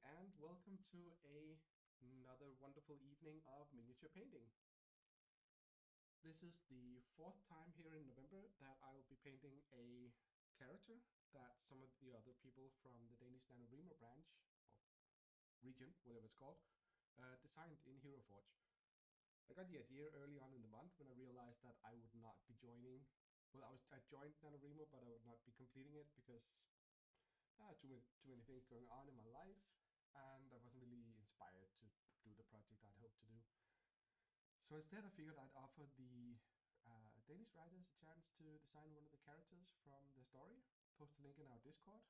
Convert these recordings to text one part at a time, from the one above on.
and welcome to another wonderful evening of miniature painting. This is the fourth time here in November that I will be painting a character that some of the other people from the Danish NaNoWriMo branch, or region, whatever it's called, designed in Hero Forge. I got the idea early on in the month when I realized that I would not be joining. Well, I joined NaNoWriMo, but I would not be completing it because too many things going on in my life, and I wasn't really inspired to do the project I'd hoped to do. So instead I figured I'd offer the Danish writers a chance to design one of the characters from the story, post a link in our Discord,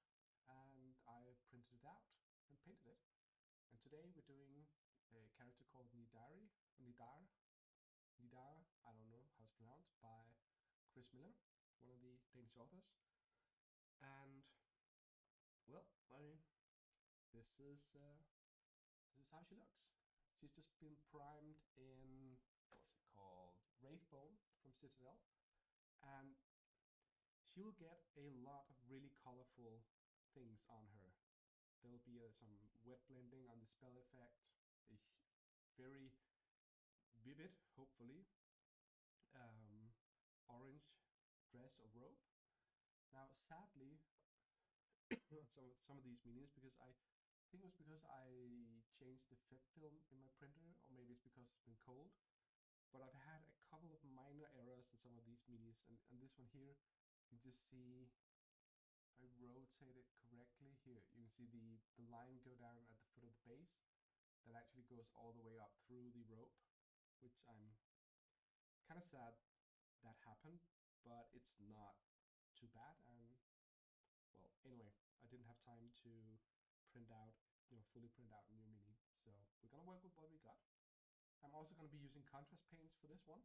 and I printed it out and painted it. And today we're doing a character called Nidare, Nidare, I don't know how it's pronounced, by Chris Miller, one of the Danish authors. And well, I mean, this is how she looks. She's just been primed in, what's it called, Wraithbone from Citadel, and she will get a lot of really colorful things on her. There'll be some wet blending on the spell effect, a very vivid, hopefully, orange dress or robe. Now, sadly, some of these minis, because I think it was because I changed the fit film in my printer, or maybe it's because it's been cold, but I've had a couple of minor errors in some of these minis, and this one here, you can just see, if I rotate it correctly here, you can see the line go down at the foot of the base, that actually goes all the way up through the rope, which I'm kind of sad that happened, but it's not too bad. And well, anyway, I didn't have time to print out, fully print out a new mini, so we're gonna work with what we got. I'm also gonna be using contrast paints for this one,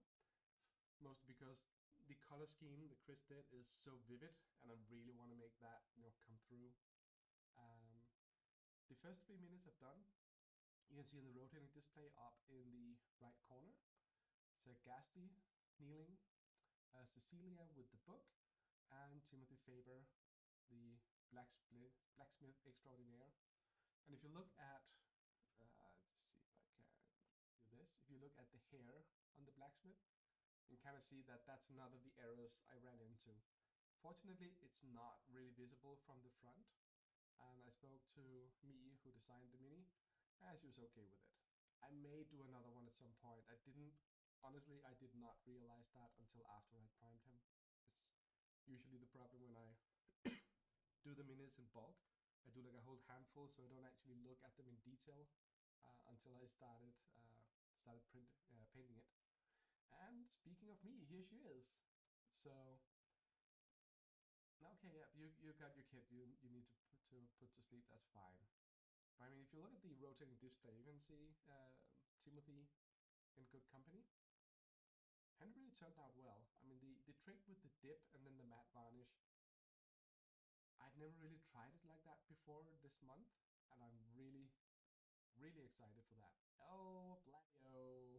mostly because the color scheme that Chris did is so vivid, and I really want to make that come through. The first 3 minis I've done, you can see in the rotating display up in the right corner. It's Gasti kneeling, Cecilia with the book, and Timothy Faber, the blacksmith extraordinaire. And if you look at, let's see if I can do this. If you look at the hair on the blacksmith, you can kind of see that that's another of the errors I ran into. Fortunately, it's not really visible from the front. And I spoke to Mi, who designed the mini, and she was okay with it. I may do another one at some point. Honestly, I did not realize that until after I primed him. It's usually the problem when I do the minis in bulk. I do like a whole handful, so I don't actually look at them in detail until I started painting it. And speaking of me, here she is. So, okay, yeah, you got your kid. You need to put to sleep. That's fine. But I mean, if you look at the rotating display, you can see Timothy in good company. And it really turned out well. I mean, the trick with the dip and then the matte varnish, I'd never really tried it like that before this month, and I'm really, really excited for that. Oh, Bladio,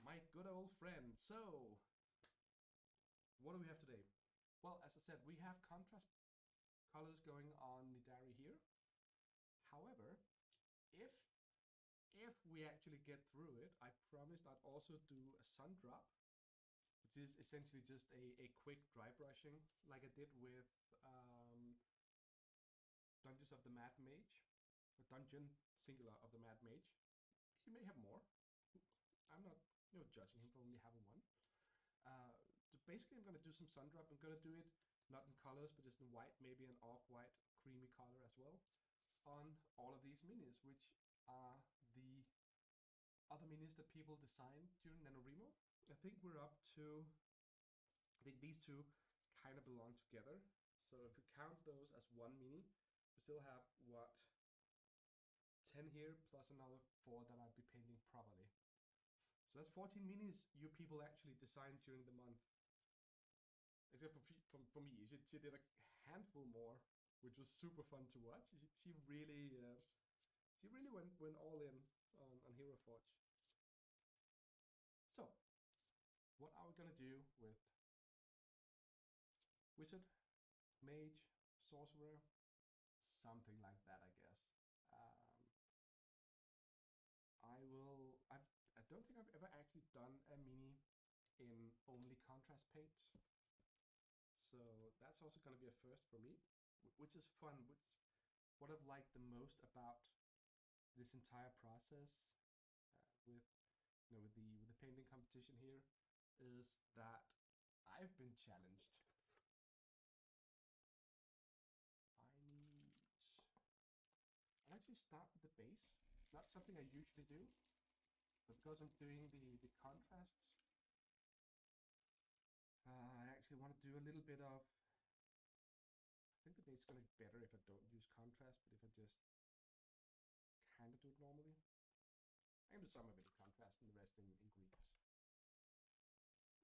my good old friend. So, what do we have today? Well, as I said, we have contrast colors going on Nidare here. However, if we actually get through it, I promised I'd also do a sun drop, which is essentially just a quick dry brushing, like I did with Dungeons of the Mad Mage, or Dungeon singular of the Mad Mage. He may have more. I'm not judging him for only having one. So basically, I'm going to do some sun drop. I'm going to do it not in colors, but just in white, maybe an off-white, creamy color as well, on all of these minis, which are the other minis that people designed during NaNoWriMo. I think we're up to, I think these two kind of belong together. So if we count those as one mini, we still have, what, 10 here, plus another 4 that I'll be painting probably. So that's 14 minis you people actually designed during the month. Except for me, she did a handful more, which was super fun to watch. She really went all in on Hero Forge. So, what are we gonna do with wizard, mage, sorcerer, something like that, I guess. in only contrast paints. So that's also going to be a first for me, which is fun. Which what I've liked the most about this entire process with with the painting competition here is that I've been challenged. I'll actually start with the base. Not something I usually do, but because I'm doing the contrasts, I actually want to do a little bit of. I think the base is going to be better if I don't use contrast, but if I just kind of do it normally. I can do some of it in contrast and the rest in greens.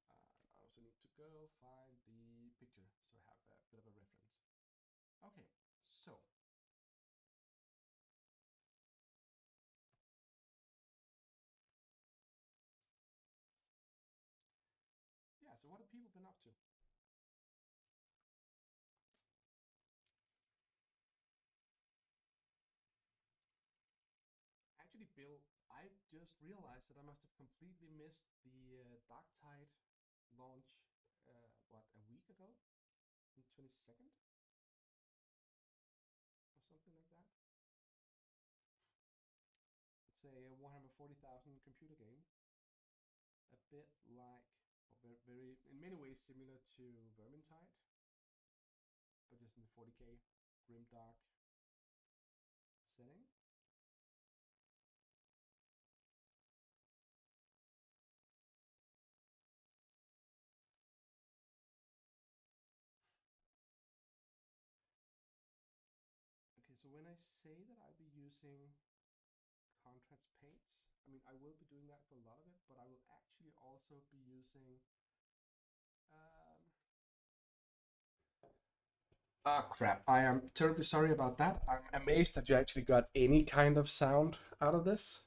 I also need to go find the picture so I have a bit of a reference. Okay, so yeah, so what have people been up to? Actually, Bill, I just realized that I must have completely missed the Dark Tide launch, what, a week ago? On the 22nd? Or something like that? It's a 140,000 computer game. A bit like, or very, in many ways similar to Vermintide, but just in the 40k grim dark setting. Okay, so when I say that I'll be using contrast paints, I mean I will be doing that for a lot of it, but I will actually also be using ah, crap. I am terribly sorry about that. I'm amazed that you actually got any kind of sound out of this.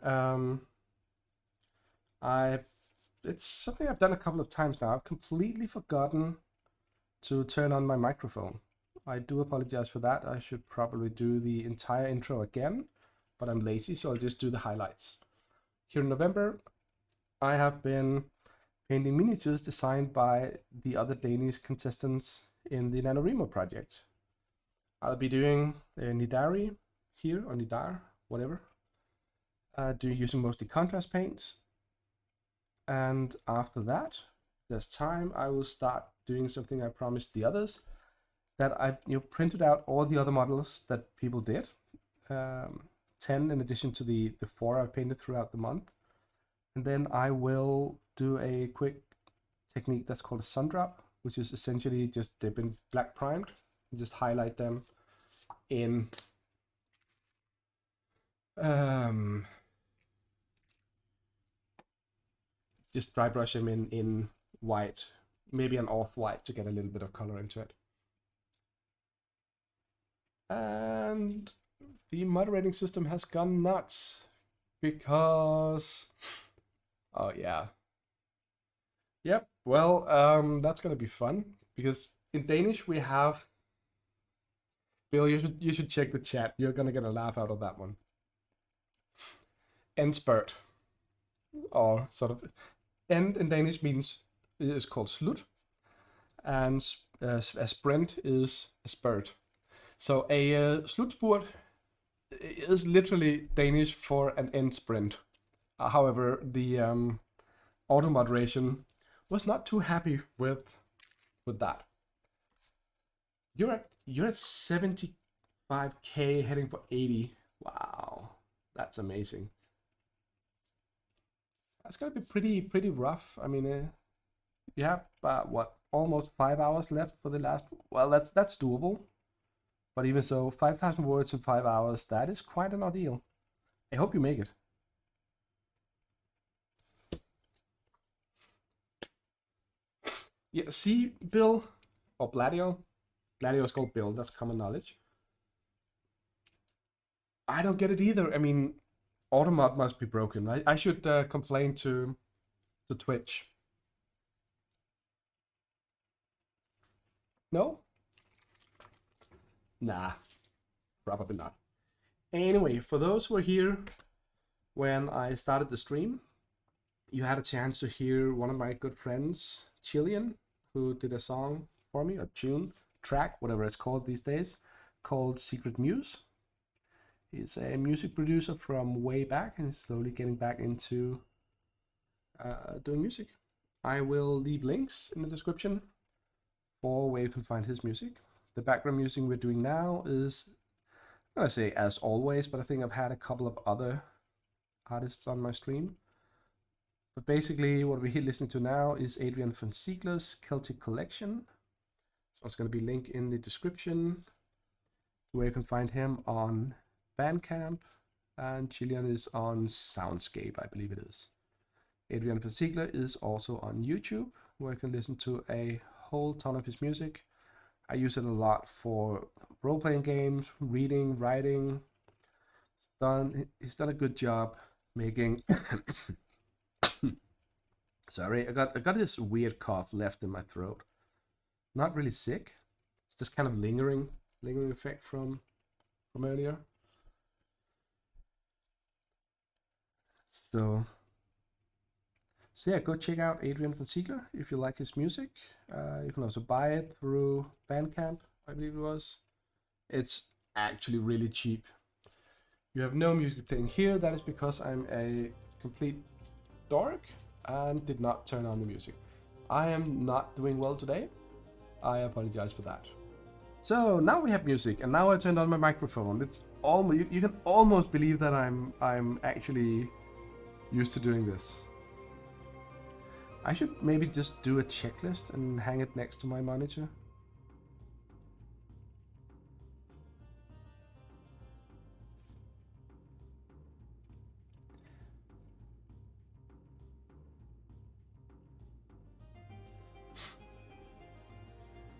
Um, I It's something I've done a couple of times now. I've completely forgotten to turn on my microphone. I do apologize for that. I should probably do the entire intro again, but I'm lazy, so I'll just do the highlights. Here in November, I have been painting miniatures designed by the other Danish contestants in the NaNoWriMo project. I'll be doing Nidare here, or Nidare, whatever. Using mostly contrast paints. And after that, there's time, I will start doing something I promised the others, that I've printed out all the other models that people did. 10 in addition to the 4 I've painted throughout the month. And then I will do a quick technique that's called a sun drop, which is essentially just dip in black primed and just highlight them in just dry brush them in white, maybe an off-white to get a little bit of color into it. And the moderating system has gone nuts because, oh yeah. Yep, well, that's gonna be fun because in Danish we have, Bill, you should check the chat. You're gonna get a laugh out of that one. Endspurt, or sort of, end in Danish means, is called slut, and a sprint is a spurt. So a slutspurt is literally Danish for an end sprint. However, the auto moderation was not too happy with that. You're at 75k heading for 80. Wow, that's amazing. That's gonna be pretty rough. I mean, you have what, almost 5 hours left for the last. Well, that's doable. But even so, 5,000 words in 5 hours, that is quite an ordeal. I hope you make it. Yeah, see, Bill, or Bladio. Bladio is called Bill, that's common knowledge. I don't get it either. I mean, Automod must be broken. I should complain to Twitch. No? Nah, probably not. Anyway, for those who were here when I started the stream, you had a chance to hear one of my good friends, Chilean, who did a song for me, a tune, track, whatever it's called these days, called Secret Muse. He's a music producer from way back and is slowly getting back into doing music. I will leave links in the description for where you can find his music. The background music we're doing now is, I'm gonna say as always, but I think I've had a couple of other artists on my stream. But basically, what we're listening to now is Adrian van Ziegler's Celtic Collection. So it's going to be linked in the description where you can find him on Bandcamp, and Chilean is on Soundscape, I believe it is. Adrian van Ziegler is also on YouTube, where you can listen to a whole ton of his music. I use it a lot for role-playing games, reading, writing. He's done a good job making. Sorry, I got this weird cough left in my throat. Not really sick. It's just kind of lingering effect from earlier. So yeah, go check out Adrian van Ziegler if you like his music. You can also buy it through Bandcamp, I believe it was. It's actually really cheap. You have no music playing here. That is because I'm a complete dork and did not turn on the music. I am not doing well today. I apologize for that. So now we have music, and now I turned on my microphone. It's almost you can almost believe that I'm actually used to doing this. I should maybe just do a checklist and hang it next to my monitor.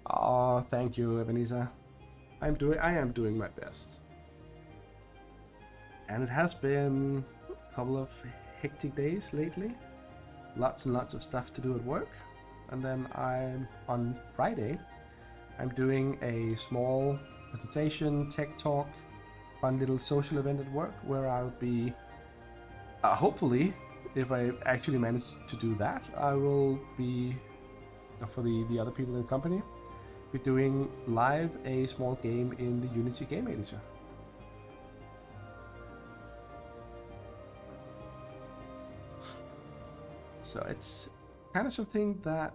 Oh, thank you, Ebenezer. I am doing my best. And it has been a couple of hectic days lately. Lots and lots of stuff to do at work. And then on Friday, I'm doing a small presentation, tech talk, fun little social event at work where I'll be, hopefully, if I actually manage to do that, I will be, for the other people in the company, be doing live a small game in the Unity game editor. So it's kind of something that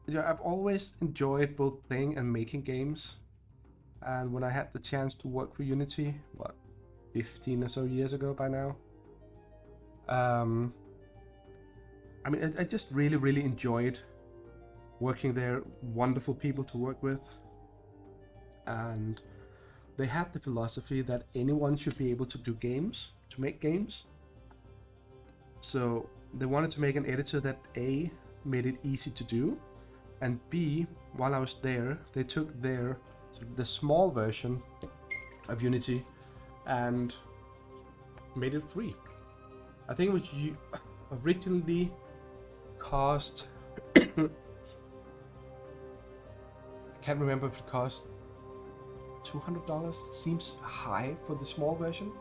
I've always enjoyed both playing and making games. And when I had the chance to work for Unity, 15 or so years ago by now, I mean, I just really enjoyed working there. Wonderful people to work with, and they had the philosophy that anyone should be able to do games, to make games. So they wanted to make an editor that A, made it easy to do, and B, while I was there, they took the small version of Unity and made it free. I think it was originally cost I can't remember if it cost $200. It seems high for the small version.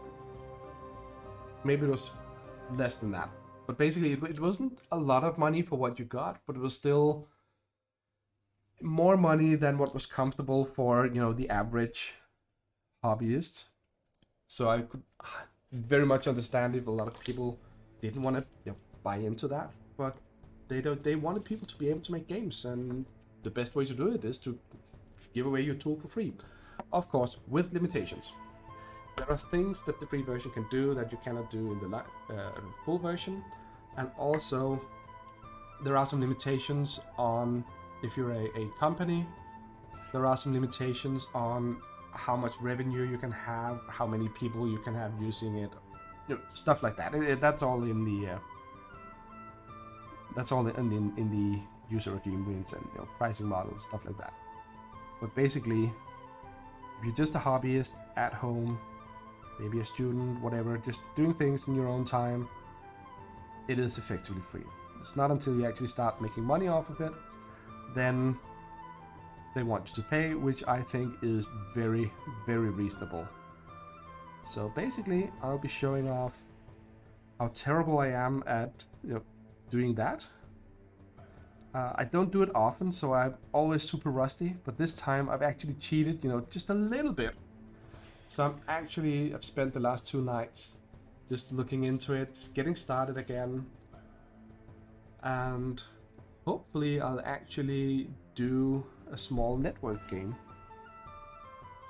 Maybe it was less than that. But basically, it wasn't a lot of money for what you got, but it was still more money than what was comfortable for, the average hobbyist. So I could very much understand if a lot of people didn't want to buy into that, but they wanted people to be able to make games, and the best way to do it is to give away your tool for free. Of course, with limitations. There are things that the free version can do that you cannot do in the full version, and also there are some limitations on if you're a company. There are some limitations on how much revenue you can have, how many people you can have using it, stuff like that. That's all in the in the user agreements and pricing models, stuff like that. But basically, if you're just a hobbyist at home, maybe a student, whatever, just doing things in your own time, it is effectively free. It's not until you actually start making money off of it, then they want you to pay, which I think is very reasonable. So basically, I'll be showing off how terrible I am at doing that. I don't do it often, so I'm always super rusty, but this time I've actually cheated, just a little bit. So I've spent the last 2 nights just looking into it, just getting started again, and hopefully I'll actually do a small network game.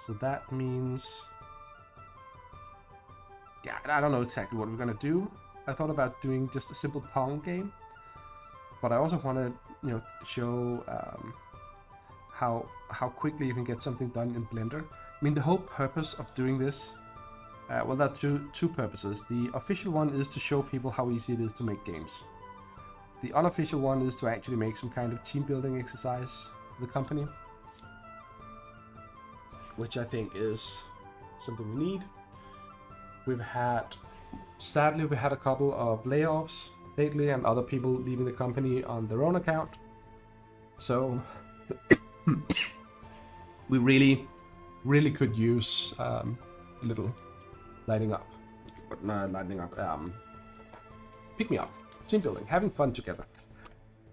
So that means, yeah, I don't know exactly what we're gonna do. I thought about doing just a simple Pong game, but I also want to, show how quickly you can get something done in Blender. I mean, the whole purpose of doing this, well, there are two purposes. The official one is to show people how easy it is to make games. The unofficial one is to actually make some kind of team building exercise for the company, which I think is something we need. Sadly, we had a couple of layoffs lately and other people leaving the company on their own account. So we really could use a little lighting up. Not lighting up, pick me up, team building, having fun together.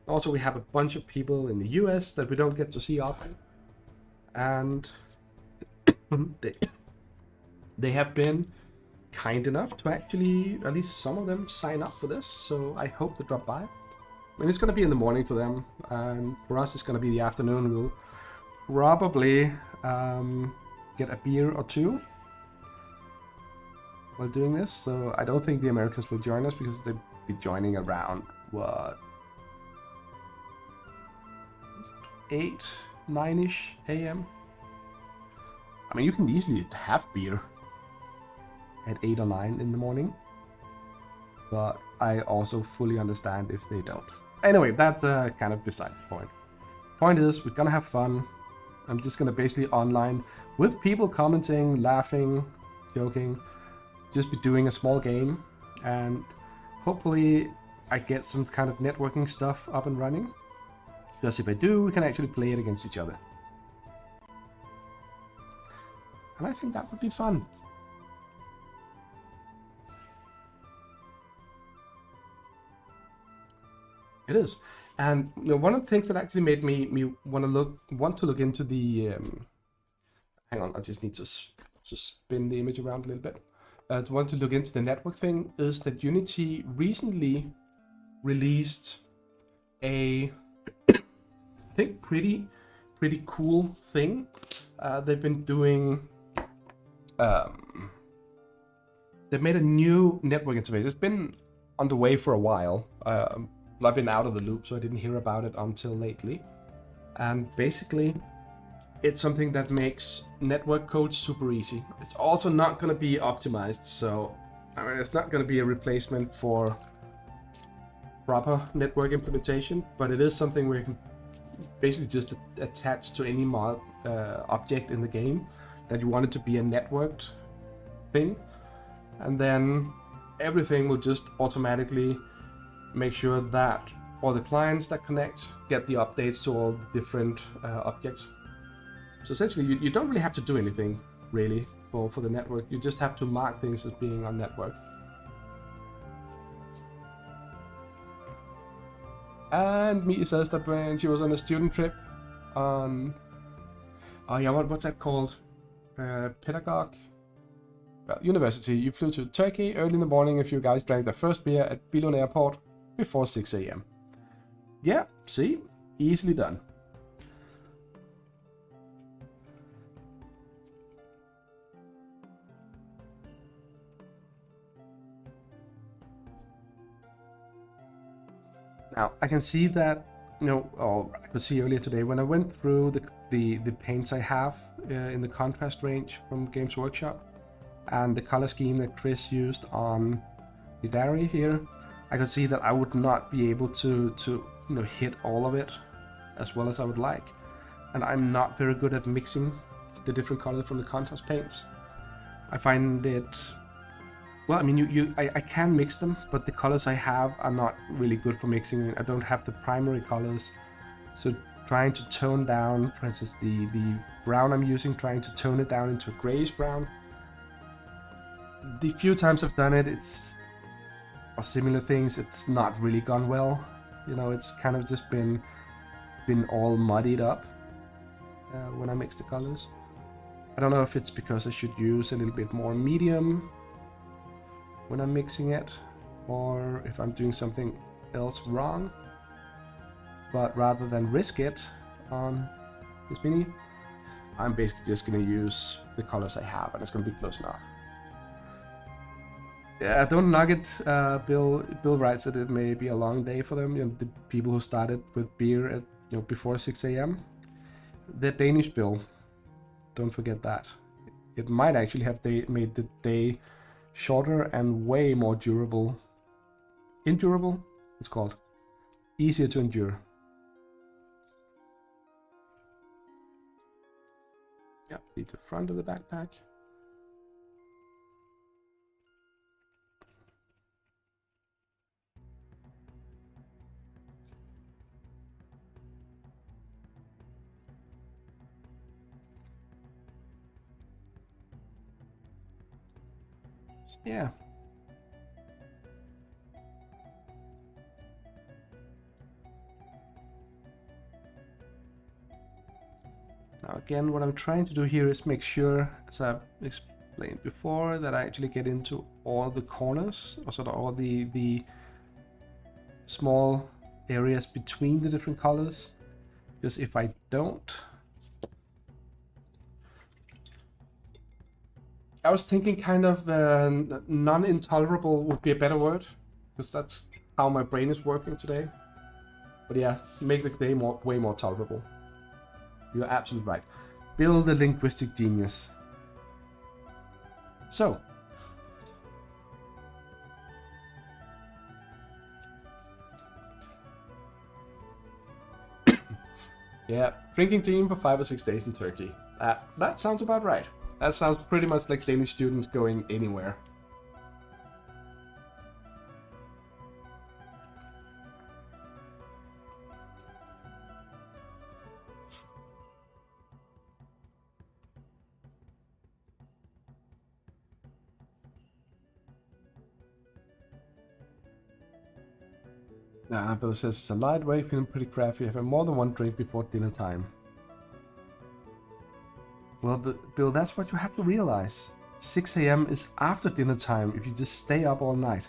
Also, we have a bunch of people in the US that we don't get to see often, and they have been kind enough to actually, at least some of them, sign up for this, so I hope they drop by. I mean, it's going to be in the morning for them, and for us it's going to be the afternoon. We'll probably get a beer or two while doing this, so I don't think the Americans will join us because they'll be joining around, 8, 9-ish a.m. I mean, you can easily have beer at 8 or 9 in the morning, but I also fully understand if they don't. Anyway, that's kind of beside the point. Point is, we're gonna have fun. I'm just gonna basically online with people commenting, laughing, joking, just be doing a small game, and hopefully I get some kind of networking stuff up and running, because if I do, we can actually play it against each other. And I think that would be fun. It is, and one of the things that actually made me want to look into the. Hang on, I just need to spin the image around a little bit. To want to look into the network thing is that Unity recently released a, I think, pretty cool thing. They've been doing. They've made a new network interface. It's been on the way for a while. I've been out of the loop, so I didn't hear about it until lately. And basically, it's something that makes network code super easy. It's also not going to be optimized, so I mean, it's not going to be a replacement for proper network implementation, but it is something where you can basically just attach to any mod object in the game that you want it to be a networked thing, and then everything will just automatically make sure that all the clients that connect get the updates to all the different objects. So essentially, you don't really have to do anything, really, for the network. You just have to mark things as being on network. And Mia says that when she was on a student trip on... Oh yeah, what's that called? Pedagogue? Well, university. You flew to Turkey early in the morning. A few guys drank their first beer at Billund Airport before 6 a.m. Yeah, see? Easily done. Now, I can see that, or I could see earlier today when I went through the paints I have in the contrast range from Games Workshop and the color scheme that Chris used on Nidare here, I could see that I would not be able to hit all of it as well as I would like. And I'm not very good at mixing the different colors from the contrast paints. I find it... Well, I mean, I can mix them, but the colors I have are not really good for mixing. I don't have the primary colors. So trying to tone down, for instance, the brown I'm using, trying to tone it down into a grayish brown. The few times I've done it, it's or similar things, it's not really gone well. You know, it's kind of just been all muddied up when I mix the colors. I don't know if it's because I should use a little bit more medium when I'm mixing it, or if I'm doing something else wrong. But rather than risk it on this mini, I'm basically just going to use the colors I have, and it's going to be close enough. Yeah, don't knock it. Bill writes that it may be a long day for them. You know, the people who started with beer at before 6 a.m. The Danish Bill. Don't forget that. It might actually have made the day shorter and way more durable. Endurable? It's called. Easier to endure. Yep, need the front of the backpack. So, yeah. Now again, what I'm trying to do here is make sure, as I've explained before, that I actually get into all the corners, or sort of all the small areas between the different colors. Because if I don't... I was thinking kind of non-intolerable would be a better word, because that's how my brain is working today. But yeah, make the day way more tolerable. You're absolutely right. Bill the linguistic genius. So. Yeah, drinking team for 5 or 6 days in Turkey. That sounds about right. That sounds pretty much like Danish students going anywhere. Bill says it's a lightweight, feeling pretty crafty, having more than one drink before dinner time. Well, Bill, that's what you have to realize. 6 a.m. is after dinner time if you just stay up all night.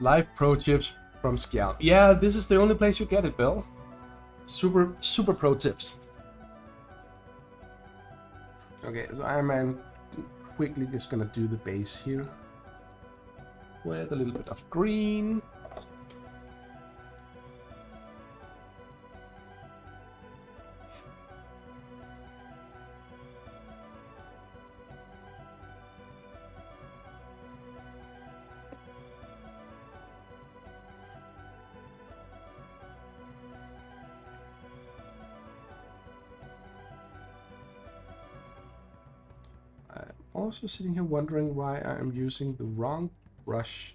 Live pro tips from Scout. Yeah, this is the only place you get it, Bill. Super pro tips. Okay, so I'm quickly just gonna do the base here with a little bit of green. Also sitting here wondering why I'm using the wrong brush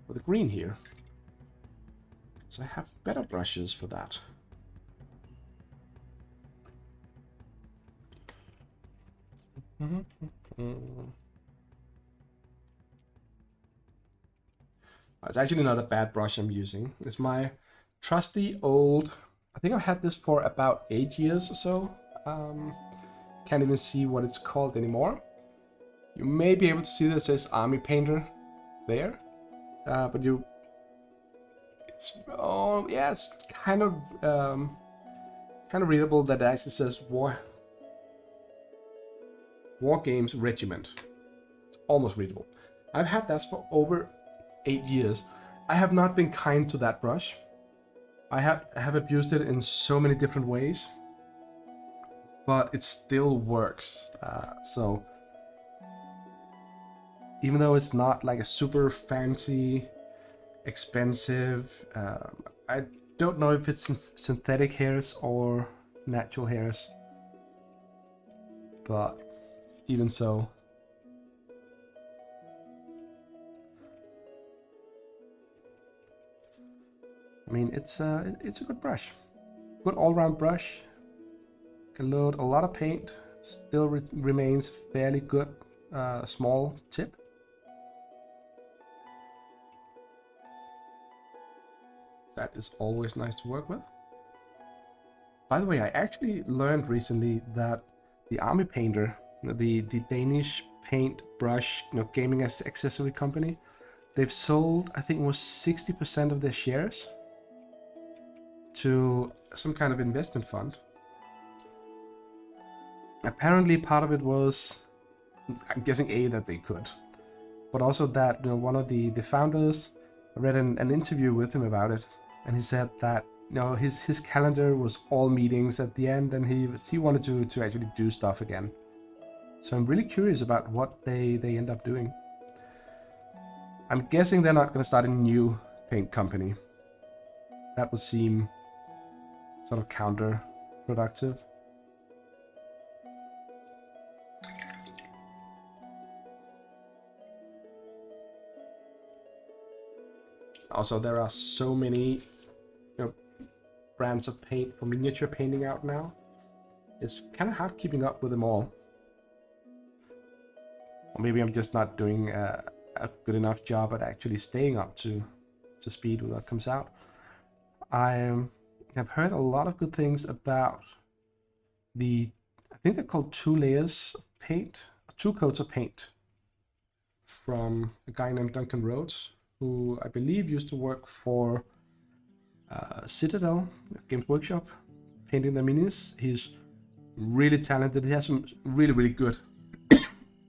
for the green here. So I have better brushes for that. It's actually not a bad brush I'm using. It's my trusty old, I think I've had this for about 8 years or so. Can't even see what it's called anymore. You may be able to see that it says Army Painter there, but it's kind of readable that it actually says War Games Regiment. It's almost readable. I've had that for over 8 years. I have not been kind to that brush. I have abused it in so many different ways, but it still works. So even though it's not like a super fancy, expensive, I don't know if it's synthetic hairs or natural hairs. But even so, I mean, it's a good brush, good all-round brush. Can load a lot of paint. Still remains fairly good small tip. That is always nice to work with. By the way, I actually learned recently that the Army Painter, the Danish paint brush, gaming accessory company, they've sold, I think it was 60% of their shares to some kind of investment fund. Apparently part of it was, I'm guessing that they could, but also that one of the founders, I read an interview with him about it, and he said that his calendar was all meetings at the end, and he wanted to actually do stuff again. So I'm really curious about what they end up doing. I'm guessing they're not going to start a new paint company. That would seem sort of counterproductive. Also, there are so many brands of paint for miniature painting out now. It's kind of hard keeping up with them all. Or maybe I'm just not doing a good enough job at actually staying up to speed with what comes out. I have heard a lot of good things about I think they're called 2 layers of paint, 2 coats of paint, from a guy named Duncan Rhodes, who I believe used to work for Citadel Games Workshop, painting their minis. He's really talented. He has some really good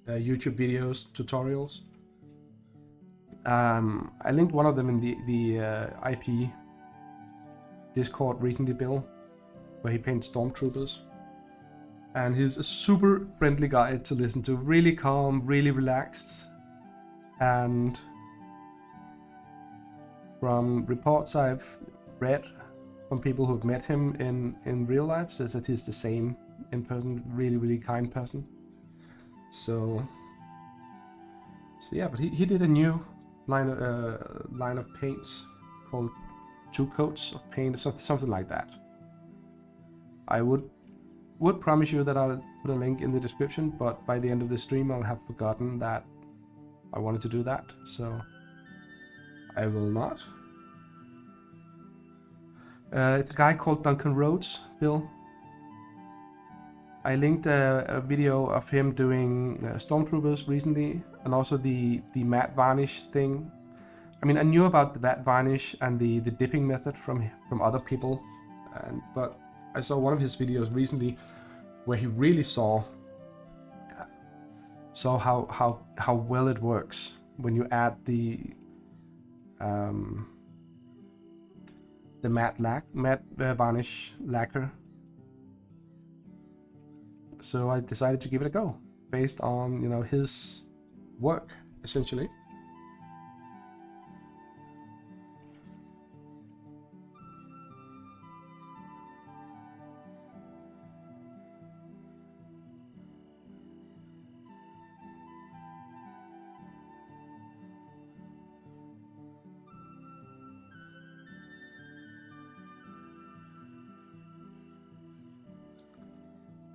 YouTube videos, tutorials. I linked one of them in the IP Discord recently, Bill, where he paints stormtroopers. And he's a super friendly guy to listen to, really calm, really relaxed. And from reports I've read from people who've met him in real life, says that he's the same in person, really kind person. So yeah, but he did a new line of paints called 2 coats of paint, something like that. I would promise you that I'll put a link in the description, but by the end of the stream I'll have forgotten that I wanted to do that, so I will not. It's a guy called Duncan Rhodes, Bill. I linked a video of him doing stormtroopers recently, and also the matte varnish thing. I mean, I knew about the matte varnish and the dipping method from other people, but I saw one of his videos recently where he really saw how well it works when you add the matte varnish lacquer. So I decided to give it a go, based on his work, essentially.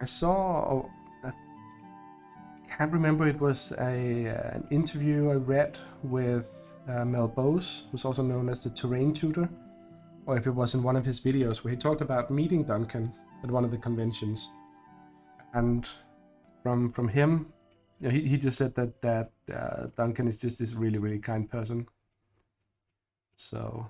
I saw, I can't remember, it was an interview I read with Mel Bose, who's also known as the Terrain Tutor, or if it was in one of his videos where he talked about meeting Duncan at one of the conventions. And from him, he just said that Duncan is just this really kind person. So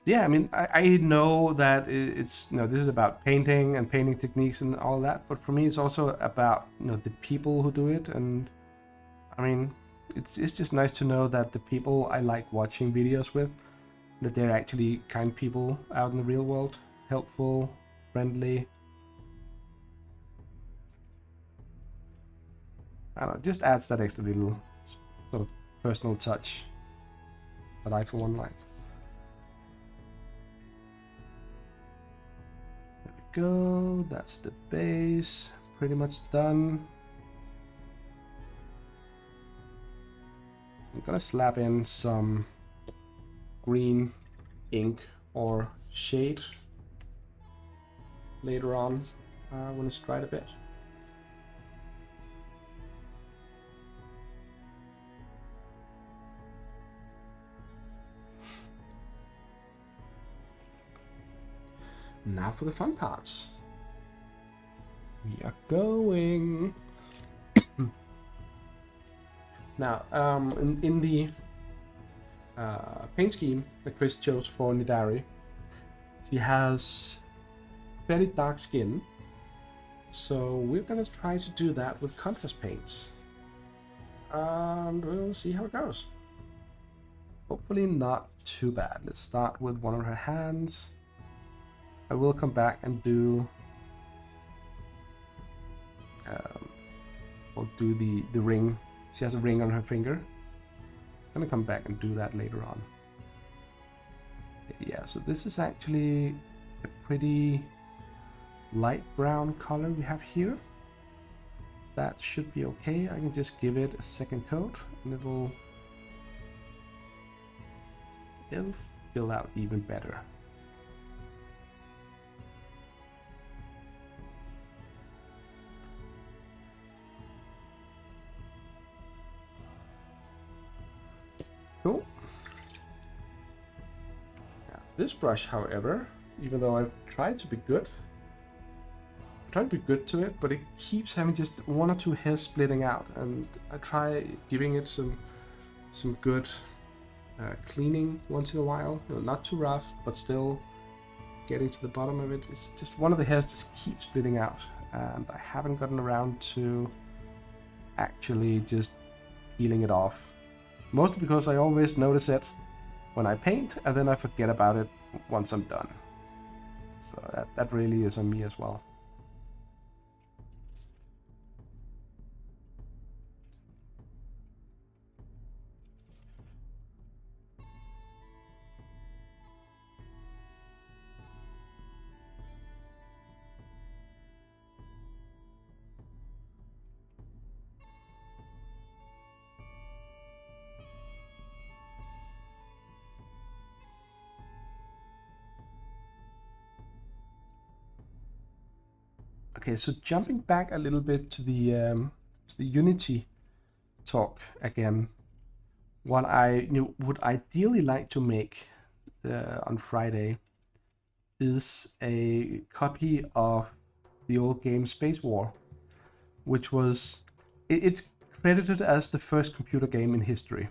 yeah, I mean, I know that it's this is about painting and painting techniques and all that, but for me it's also about the people who do it. And I mean, it's just nice to know that the people I like watching videos with, that they're actually kind people out in the real world, helpful, friendly. I don't know, just adds that extra little sort of personal touch that I for one like. go. That's the base. Pretty much done. I'm gonna slap in some green ink or shade later on when it's dried a bit. Now for the fun parts. We are going. Now, in the paint scheme that Chris chose for Nidare, she has very dark skin, so we're gonna try to do that with contrast paints, and we'll see how it goes. Hopefully not too bad. Let's start with one of her hands. I will come back and do we'll do the ring. She has a ring on her finger. I'm gonna come back and do that later on. Yeah, so this is actually a pretty light brown color we have here. That should be okay. I can just give it a second coat and it'll fill out even better. Cool. Now, this brush, however, even though I've tried to be good, to it, but it keeps having just one or two hairs splitting out, and I try giving it some good cleaning once in a while. No, not too rough, but still getting to the bottom of it. It's just one of the hairs just keeps splitting out, and I haven't gotten around to actually just peeling it off. Mostly because I always notice it when I paint, and then I forget about it once I'm done. So that really is on me as well. Okay, so jumping back a little bit to the Unity talk again, what I would ideally like to make on Friday is a copy of the old game Space War, which was it's credited as the first computer game in history.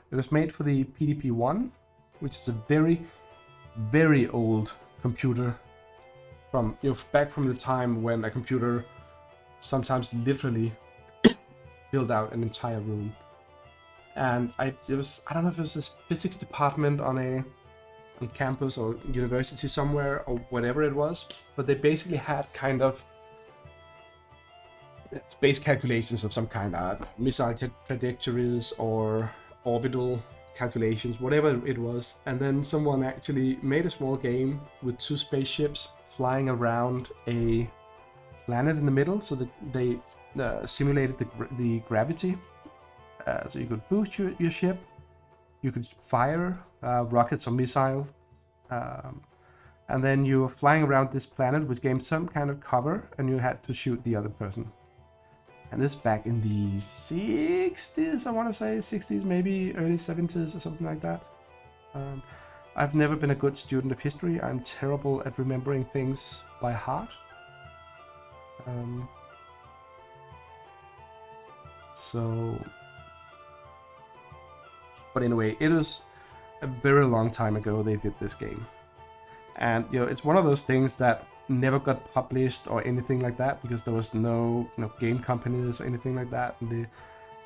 It was made for the PDP-1, which is a very, very old computer. From back from the time when a computer sometimes literally filled out an entire room. And I don't know if it was this physics department on campus or university somewhere or whatever it was, but they basically had kind of space calculations of some kind, missile trajectories or orbital calculations, whatever it was. And then someone actually made a small game with two spaceships flying around a planet in the middle, so that they simulated the gravity. So you could boost your ship, you could fire rockets or missiles, and then you were flying around this planet, which gave some kind of cover, and you had to shoot the other person. And this back in the 60s, I want to say 60s, maybe early 70s or something like that. I've never been a good student of history. I'm terrible at remembering things by heart. But anyway, it was a very long time ago they did this game. And it's one of those things that never got published or anything like that, because there was no game companies or anything like that. And the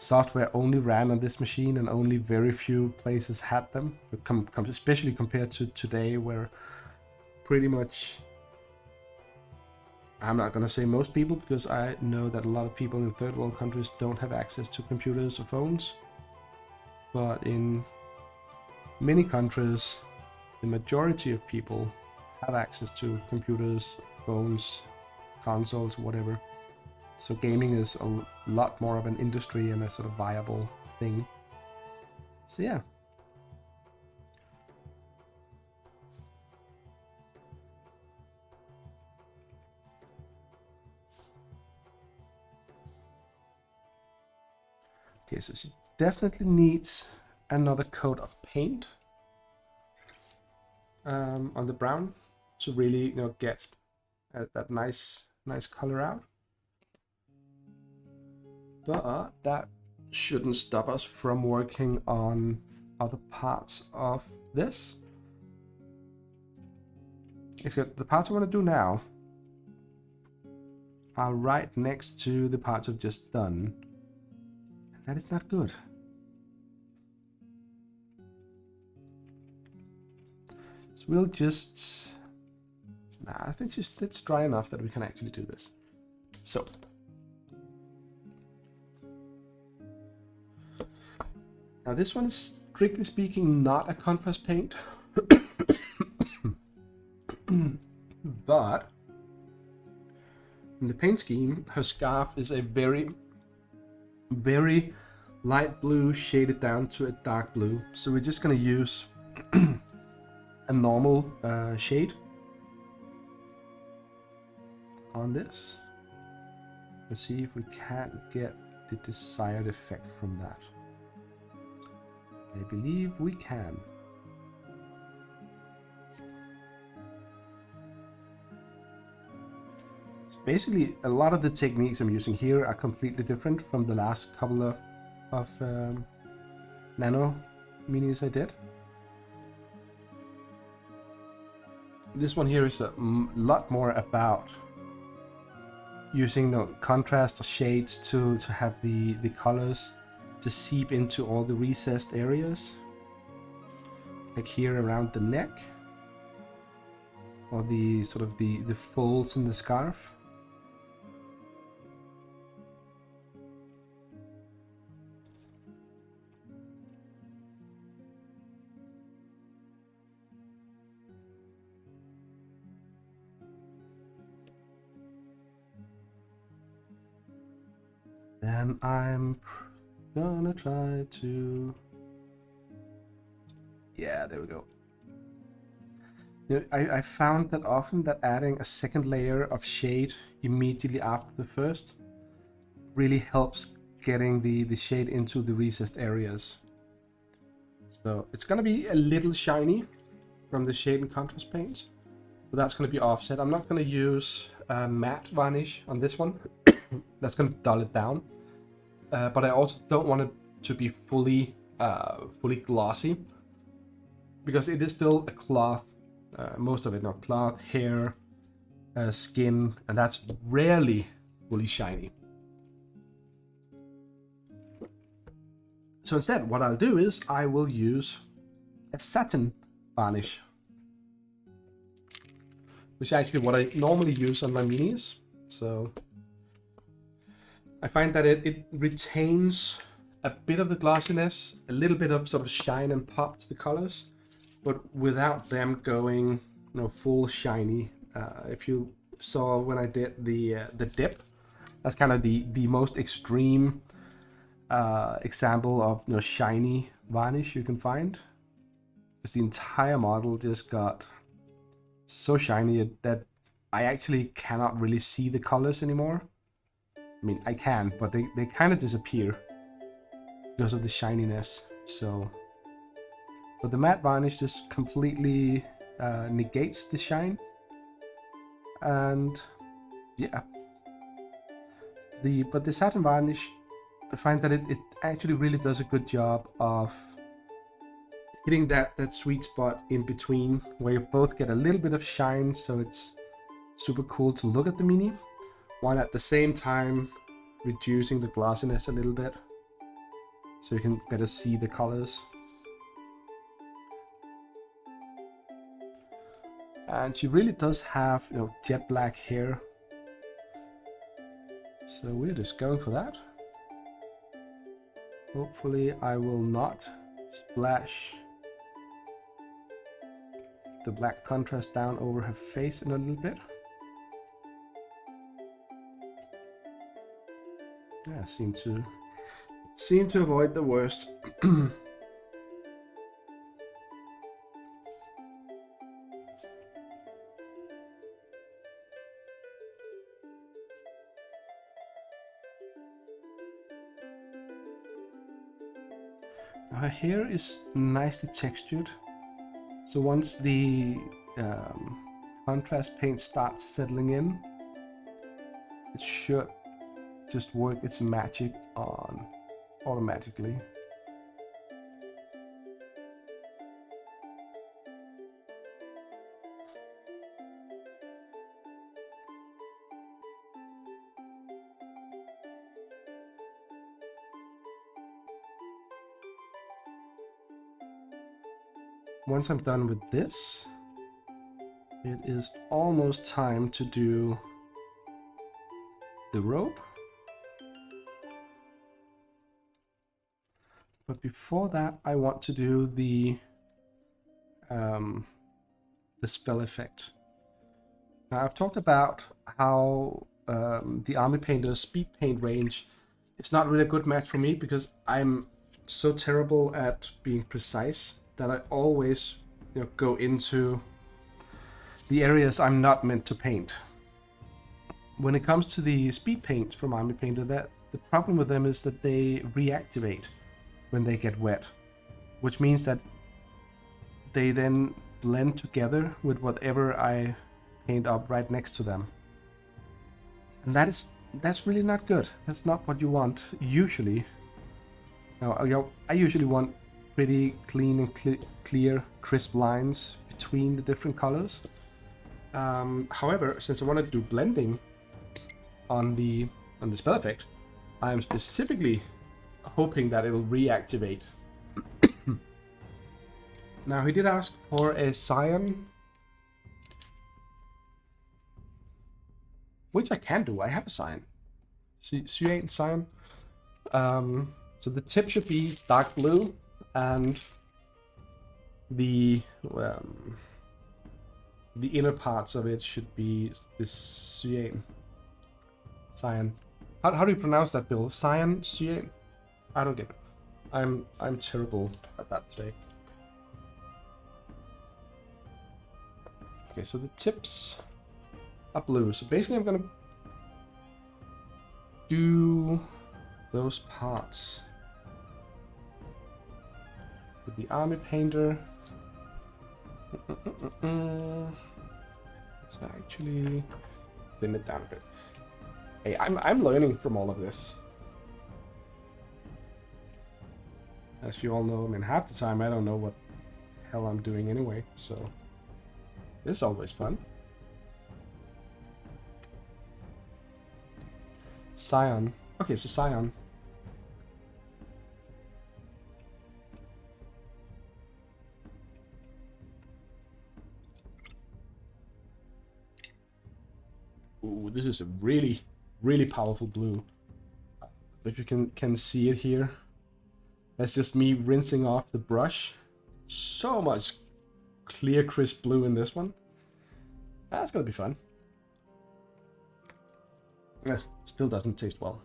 software only ran on this machine, and only very few places had them, especially compared to today, where pretty much, I'm not going to say most people, because I know that a lot of people in third world countries don't have access to computers or phones, but in many countries the majority of people have access to computers, smartphones, consoles, whatever. So gaming is a lot more of an industry and a sort of viable thing. So yeah. Okay, so she definitely needs another coat of paint on the brown to really, get that nice color out. But that shouldn't stop us from working on other parts of this. Except the parts I want to do now are right next to the parts I've just done. And that is not good. So we'll just... I think it's dry enough that we can actually do this. So. Now this one is, strictly speaking, not a contrast paint. But in the paint scheme, her scarf is a very, very light blue shaded down to a dark blue. So we're just going to use a normal shade on this and see if we can't get the desired effect from that. I believe we can. So basically, a lot of the techniques I'm using here are completely different from the last couple of nano minis I did. This one here is a lot more about using the contrast shades to have the colors to seep into all the recessed areas, like here around the neck, or the sort of the folds in the scarf. Then I'm gonna try to... Yeah, there we go. I found that often that adding a second layer of shade immediately after the first really helps getting the shade into the recessed areas. So it's gonna be a little shiny from the shade and contrast paints, but that's gonna be offset. I'm not gonna use matte varnish on this one. That's gonna dull it down. But I also don't want it to be fully glossy, because it is still a cloth, most of it, cloth, hair, skin, and that's rarely fully shiny. So instead, what I'll do is I will use a satin varnish, which is actually what I normally use on my minis. So I find that it retains a bit of the glossiness, a little bit of sort of shine and pop to the colors, but without them going, full shiny. If you saw when I did the dip, that's kind of the most extreme example of shiny varnish you can find. Because the entire model just got so shiny that I actually cannot really see the colors anymore. I mean, I can, but they kind of disappear because of the shininess. So, but the matte varnish just completely negates the shine. And yeah, but the satin varnish, I find that it actually really does a good job of hitting that sweet spot in between, where you both get a little bit of shine, so it's super cool to look at the mini, while at the same time reducing the glossiness a little bit, so you can better see the colors. And she really does have, jet black hair, so we're just going for that. Hopefully I will not splash the black contrast down over her face in a little bit. I seem to avoid the worst. Her hair is nicely textured, so once the contrast paint starts settling in, it should just work its magic on automatically. Once I'm done with this, it is almost time to do the rope. But before that, I want to do the spell effect. Now, I've talked about how the Army Painter speed paint range is not really a good match for me because I'm so terrible at being precise that I always go into the areas I'm not meant to paint. When it comes to the speed paint from Army Painter, the problem with them is that they reactivate when they get wet, which means that they then blend together with whatever I paint up right next to them. And that's really not good. That's not what you want usually. Now, I usually want pretty clean and clear, crisp lines between the different colors. However, since I want to do blending on the spell effect, I'm specifically hoping that it'll reactivate. Now, he did ask for a cyan, which I can do. I have a cyan. Cyan, cyan. So the tip should be dark blue, and the inner parts of it should be this cyan. Cyan. How do you pronounce that, Bill? Cyan? Cyan? I don't get it. I'm terrible at that today. Okay, so the tips are blue. So basically I'm gonna do those parts with the Army Painter. Let's actually thin it down a bit. Hey, I'm learning from all of this. As you all know, I mean, half the time I don't know what the hell I'm doing anyway, so this is always fun. Cyan. Okay, so cyan. Ooh, this is a really, really powerful blue. If you can see it here. That's just me rinsing off the brush. So much clear, crisp blue in this one. That's gonna be fun. Still doesn't taste well.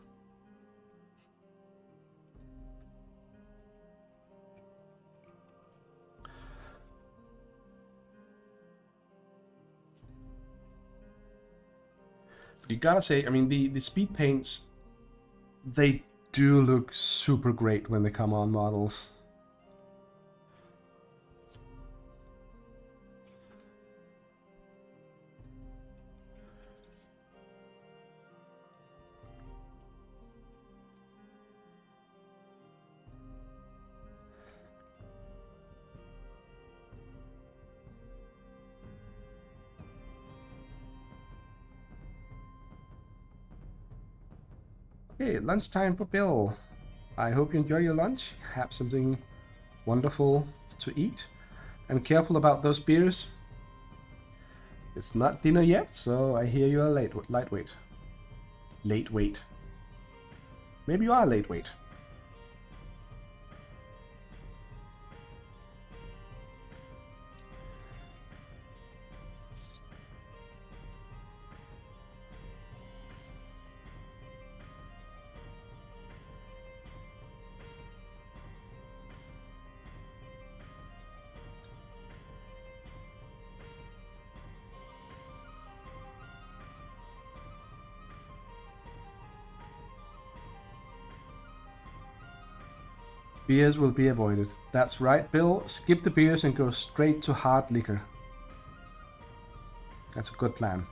But you gotta say, I mean, the speed paints, they do look super great when they come on models. Okay, lunchtime for Bill. I hope you enjoy your lunch. Have something wonderful to eat. And careful about those beers. It's not dinner yet, so I hear you are lightweight. Late weight. Maybe you are late weight. Beers will be avoided. That's right, Bill. Skip the beers and go straight to hard liquor. That's a good plan.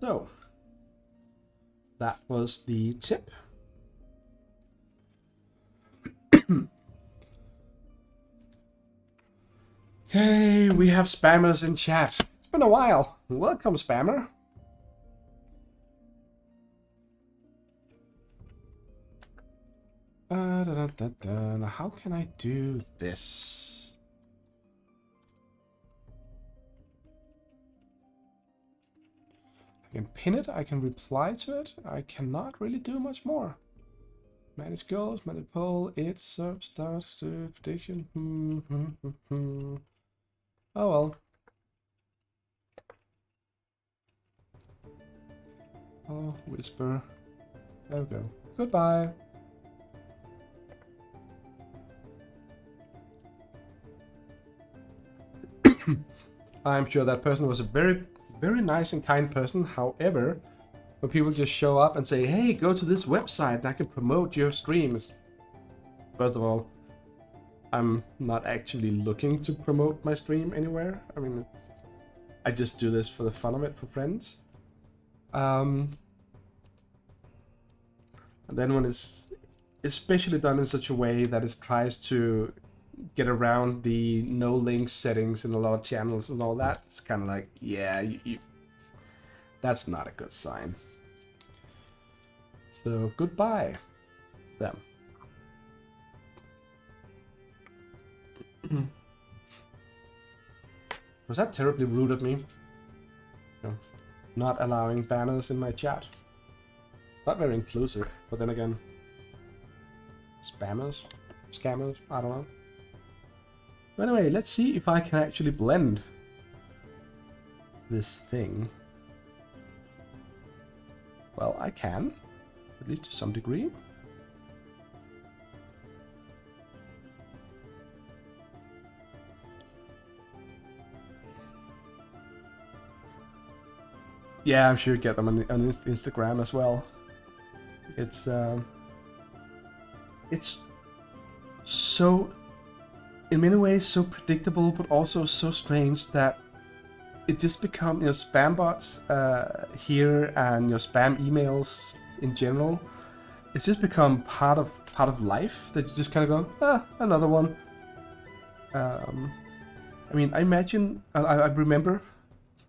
So, that was the tip. Hey, we have spammers in chat. It's been a while. Welcome, spammer. Now how can I do this? I can pin it, I can reply to it. I cannot really do much more. Manage goals, manage poll, it sub, start, prediction. Oh well. Oh, whisper. There we go. Goodbye. I'm sure that person was a very, very nice and kind person. However, when people just show up and say, hey, go to this website and I can promote your streams. First of all, I'm not actually looking to promote my stream anywhere. I mean, I just do this for the fun of it, for friends. And then when it's especially done in such a way that it tries to get around the no links settings in a lot of channels and all that, it's kind of like, yeah, that's not a good sign. So goodbye, them. Was that terribly rude of me? No, not allowing banners in my chat. Not very inclusive, but then again, spammers, scammers, I don't know. But anyway, let's see if I can actually blend this thing. Well, I can, at least to some degree. Yeah, I'm sure you get them on Instagram as well. It's so, in many ways, so predictable, but also so strange that it just becomes, spam bots here and your spam emails in general. It's just become part of life that you just kind of go, another one. I mean, I imagine, I remember,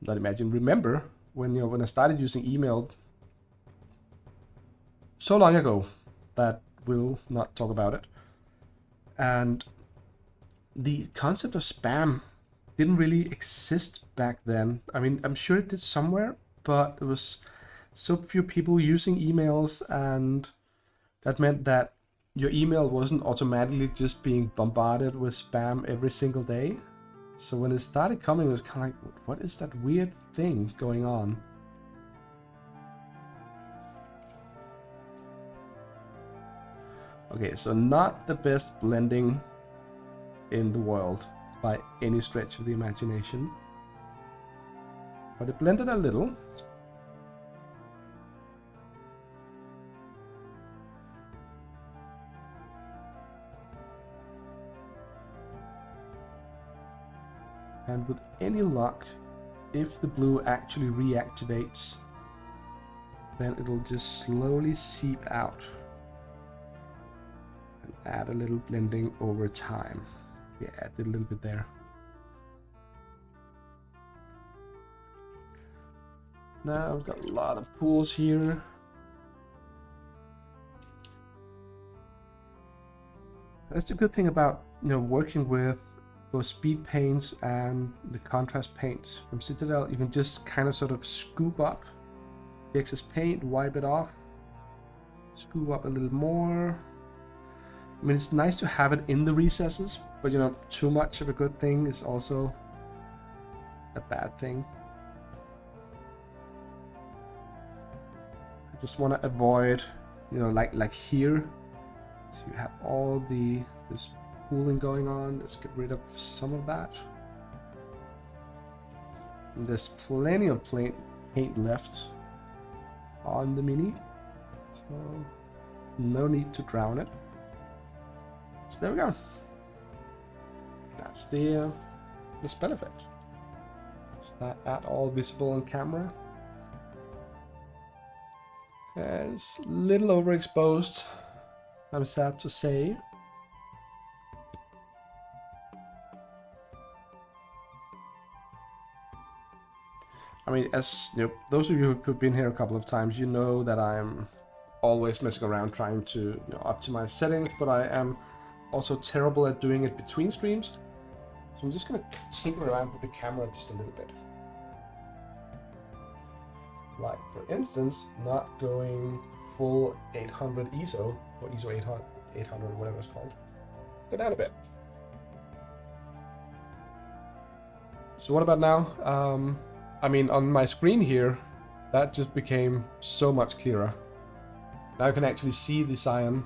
not imagine, remember when I started using email so long ago that we'll not talk about it. And the concept of spam didn't really exist back then. I mean, I'm sure it did somewhere, but it was so few people using emails, and that meant that your email wasn't automatically just being bombarded with spam every single day. So when it started coming, it was kind of like, what is that weird thing going on? Okay, so not the best blending in the world by any stretch of the imagination. But it blended a little. And with any luck, if the blue actually reactivates, then it'll just slowly seep out and add a little blending over time. Yeah, I did a little bit there. Now I've got a lot of pools here. That's the good thing about working with both speed paints and the contrast paints from Citadel. You can just kind of sort of scoop up the excess paint, wipe it off, scoop up a little more, I mean, it's nice to have it in the recesses, but you know, too much of a good thing is also a bad thing. I just want to avoid, you know, like here. So you have all this pooling going on. Let's get rid of some of that. And there's plenty of paint left on the Mini, so no need to drown it. So there we go. That's the spell effect. It's not at all visible on camera. It's a little overexposed, I'm sad to say. I mean, as you know, those of you who've been here a couple of times, you know that I'm always messing around trying to, you know, optimize settings, but I am also terrible at doing it between streams. So I'm just gonna tinker around with the camera just a little bit. Like, for instance, not going full 800 ISO, or ISO 800, whatever it's called. Go down a bit. So what about now? I mean, on my screen here, that just became so much clearer. Now I can actually see the cyan.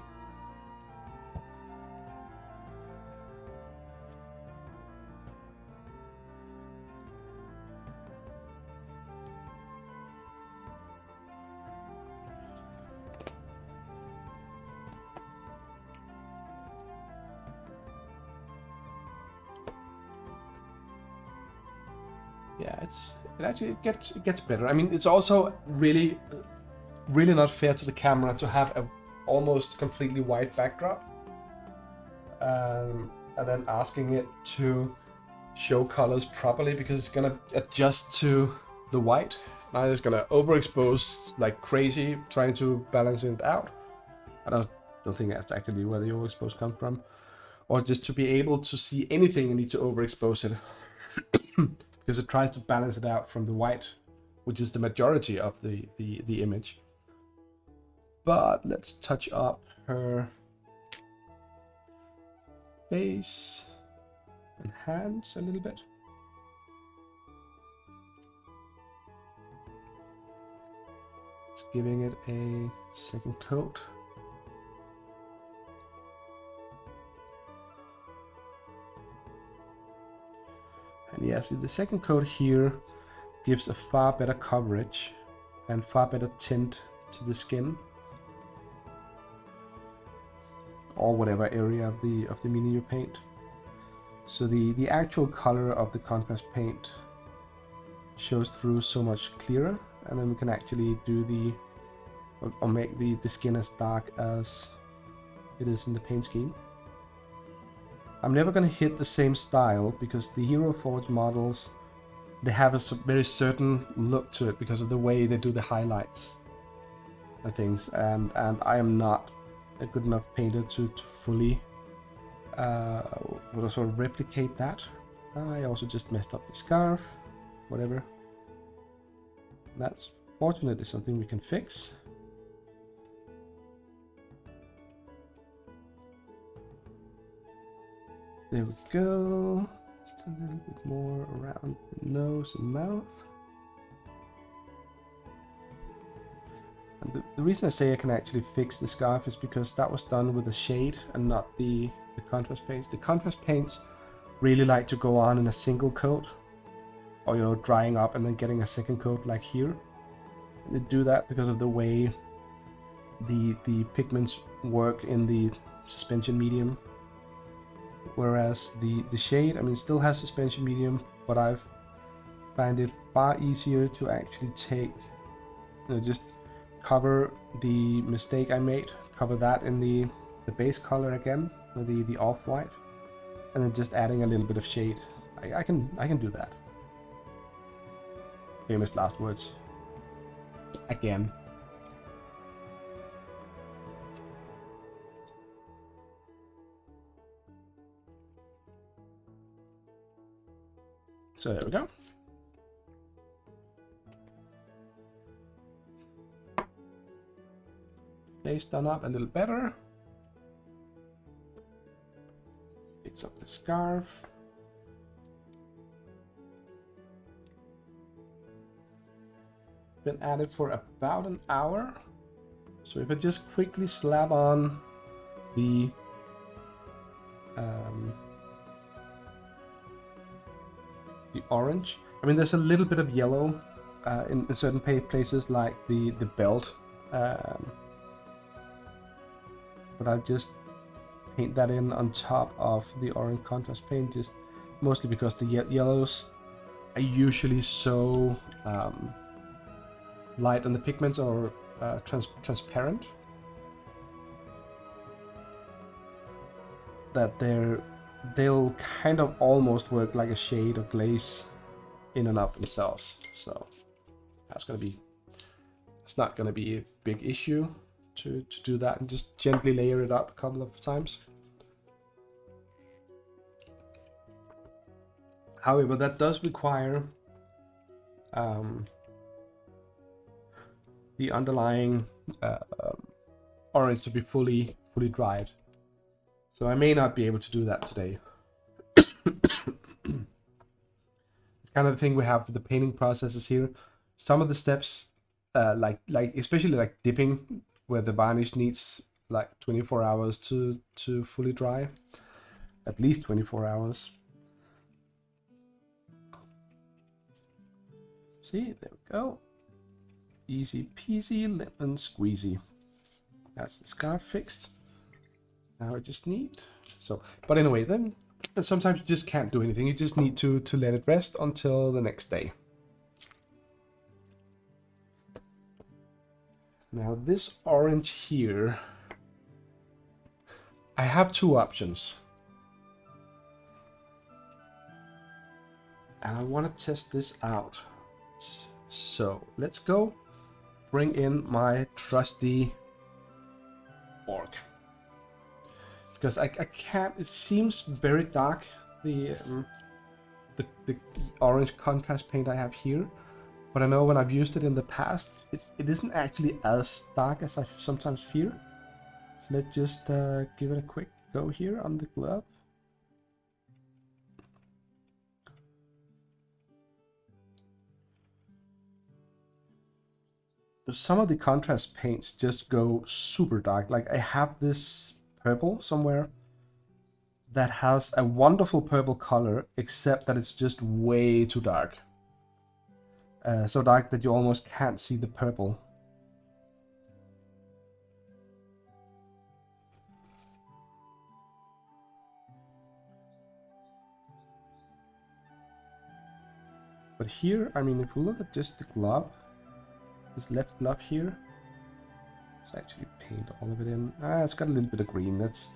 Yeah, it gets better. I mean, it's also really not fair to the camera to have a almost completely white backdrop, and then asking it to show colors properly because it's gonna adjust to the white. Now it's gonna overexpose like crazy, trying to balance it out. I don't think that's actually where the overexpose comes from, or just to be able to see anything, you need to overexpose it. Because it tries to balance it out from the white, which is the majority of the image. But let's touch up her face and hands a little bit. Just giving it a second coat. And yes, the second coat here gives a far better coverage and far better tint to the skin, or whatever area of the Mini you paint. So the actual color of the contrast paint shows through so much clearer, and then we can actually do or make the skin as dark as it is in the paint scheme. I'm never going to hit the same style because the Hero Forge models, they have a very certain look to it because of the way they do the highlights and things, and I am not a good enough painter to fully sort of replicate that. I also just messed up the scarf, whatever. That's fortunately something we can fix. There we go. Just a little bit more around the nose and mouth. And the reason I say I can actually fix the scarf is because that was done with a shade and not the contrast paints. The contrast paints really like to go on in a single coat, or, you know, drying up and then getting a second coat like here. They do that because of the way the pigments work in the suspension medium. Whereas the shade, I mean, still has suspension medium, but I've found it far easier to actually take, you know, just cover the mistake I made, cover that in the base color again, the off-white, and then just adding a little bit of shade. I can do that. Famous last words. Again. So there we go. Face done up a little better. Mix up the scarf. Been at it for about an hour. So if I just quickly slap on the orange. I mean, there's a little bit of yellow in certain places, like the belt. But I'll just paint that in on top of the orange contrast paint, just mostly because the yellows are usually so light on the pigments or transparent that they'll kind of almost work like a shade of glaze in and of themselves. So it's not gonna be a big issue to do that, and just gently layer it up a couple of times. However, that does require the underlying orange to be fully dried. So I may not be able to do that today. It's kind of the thing we have with the painting processes here. Some of the steps, like especially like dipping, where the varnish needs like 24 hours to fully dry, at least 24 hours. See, there we go. Easy peasy, lemon squeezy. That's the scarf fixed. Now I just need but anyway, then sometimes you just can't do anything. You just need to let it rest until the next day. Now this orange here, I have two options. And I want to test this out. So let's go bring in my trusty orc. Because I can't, it seems very dark, the orange contrast paint I have here. But I know when I've used it in the past, it isn't actually as dark as I sometimes fear. So let's just give it a quick go here on the glove. Some of the contrast paints just go super dark. Like I have this purple somewhere that has a wonderful purple color, except that it's just way too dark. So dark that you almost can't see the purple. But here, I mean, if we look at just the glove, this left glove here, let's actually paint all of it in. It's got a little bit of green. It's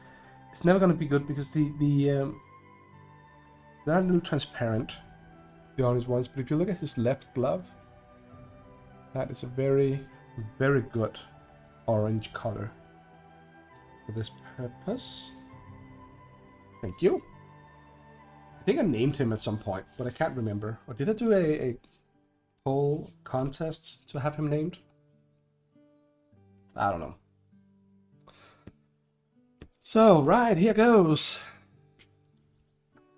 never going to be good because they're a little transparent, the orange ones. But if you look at this left glove, that is a very, very good orange color for this purpose. Thank you. I think I named him at some point, but I can't remember. Or did I do a poll contest to have him named? I don't know. So, right, here goes.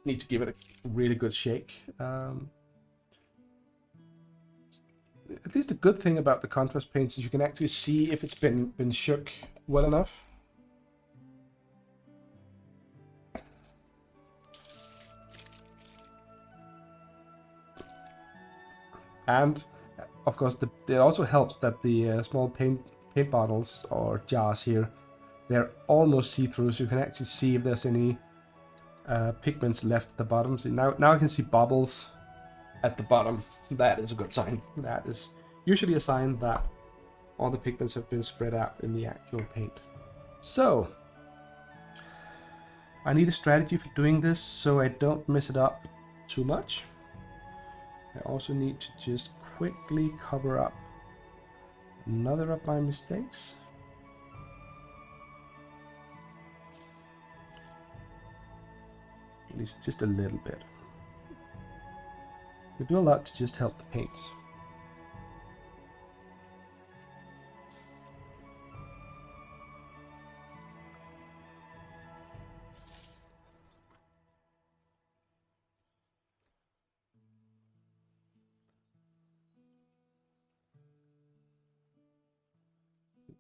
Need to give it a really good shake. At least the good thing about the contrast paints is you can actually see if it's been shook well enough. And of course, it also helps that the small paint bottles or jars here, they're almost see-through, so you can actually see if there's any pigments left at the bottom. So now I can see bubbles at the bottom. That is a good sign. That is usually a sign that all the pigments have been spread out in the actual paint. So I need a strategy for doing this so I don't mess it up too much. I also need to just quickly cover up another of my mistakes. At least just a little bit. You do a lot to just help the paints.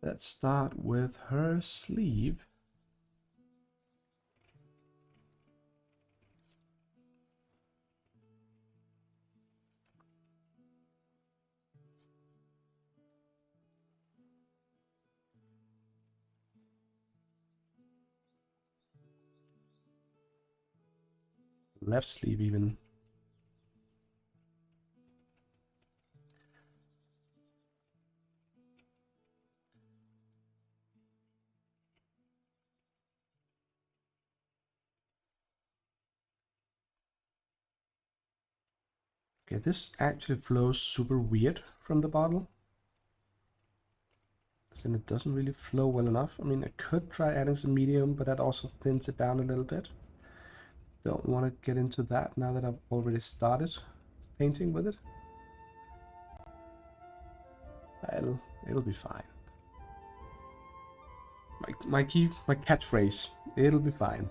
Let's start with her sleeve. Left sleeve even. Okay, this actually flows super weird from the bottle. And it doesn't really flow well enough. I mean, I could try adding some medium, but that also thins it down a little bit. Don't want to get into that now that I've already started painting with it. It'll be fine. My catchphrase. It'll be fine.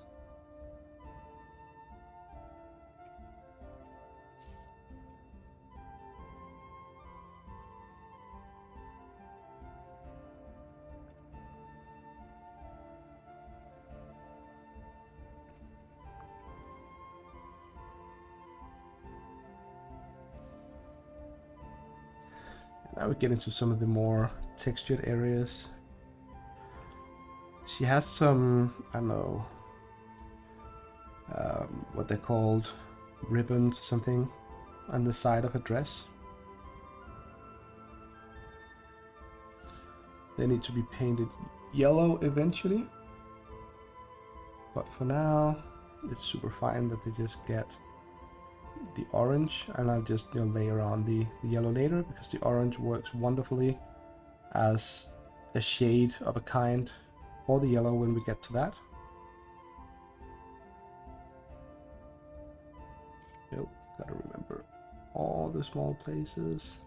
Now we get into some of the more textured areas. She has some, I don't know, what they're called, ribbons or something on the side of her dress. They need to be painted yellow eventually. But for now, it's super fine that they just get the orange, and I'll just layer on the yellow later, because the orange works wonderfully as a shade of a kind for the yellow when we get to that. Yep, gotta remember all the small places.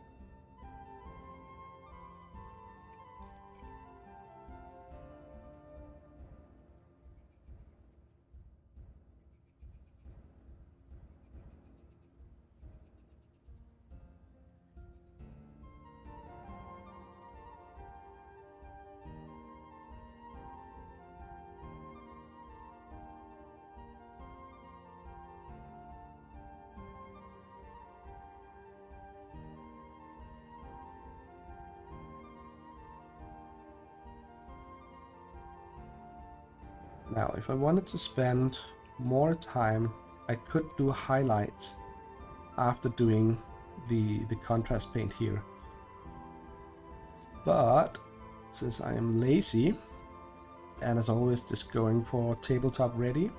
Now, if I wanted to spend more time, I could do highlights after doing the contrast paint here. But since I am lazy, and as always just going for tabletop ready,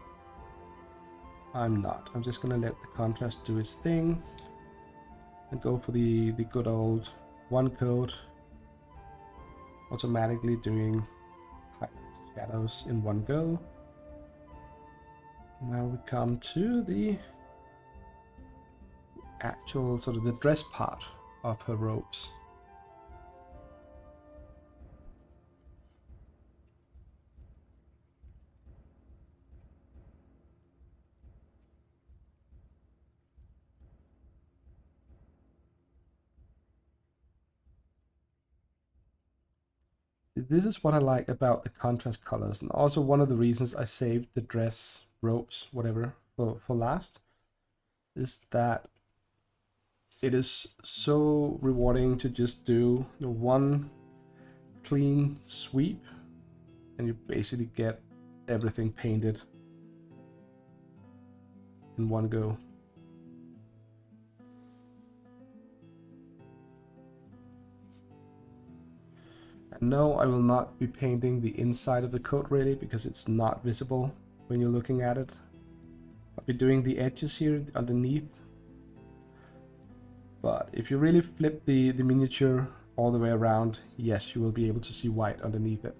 I'm not. I'm just gonna let the contrast do its thing and go for the good old one coat, automatically doing highlights and shadows in one go. Now we come to the actual sort of the dress part of her robes. This is what I like about the contrast colors, and also one of the reasons I saved the dress, robes, whatever, for last, is that it is so rewarding to just do one clean sweep, and you basically get everything painted in one go. And no, I will not be painting the inside of the coat really, because it's not visible when you're looking at it. I'll be doing the edges here underneath. But if you really flip the miniature all the way around, yes, you will be able to see white underneath it.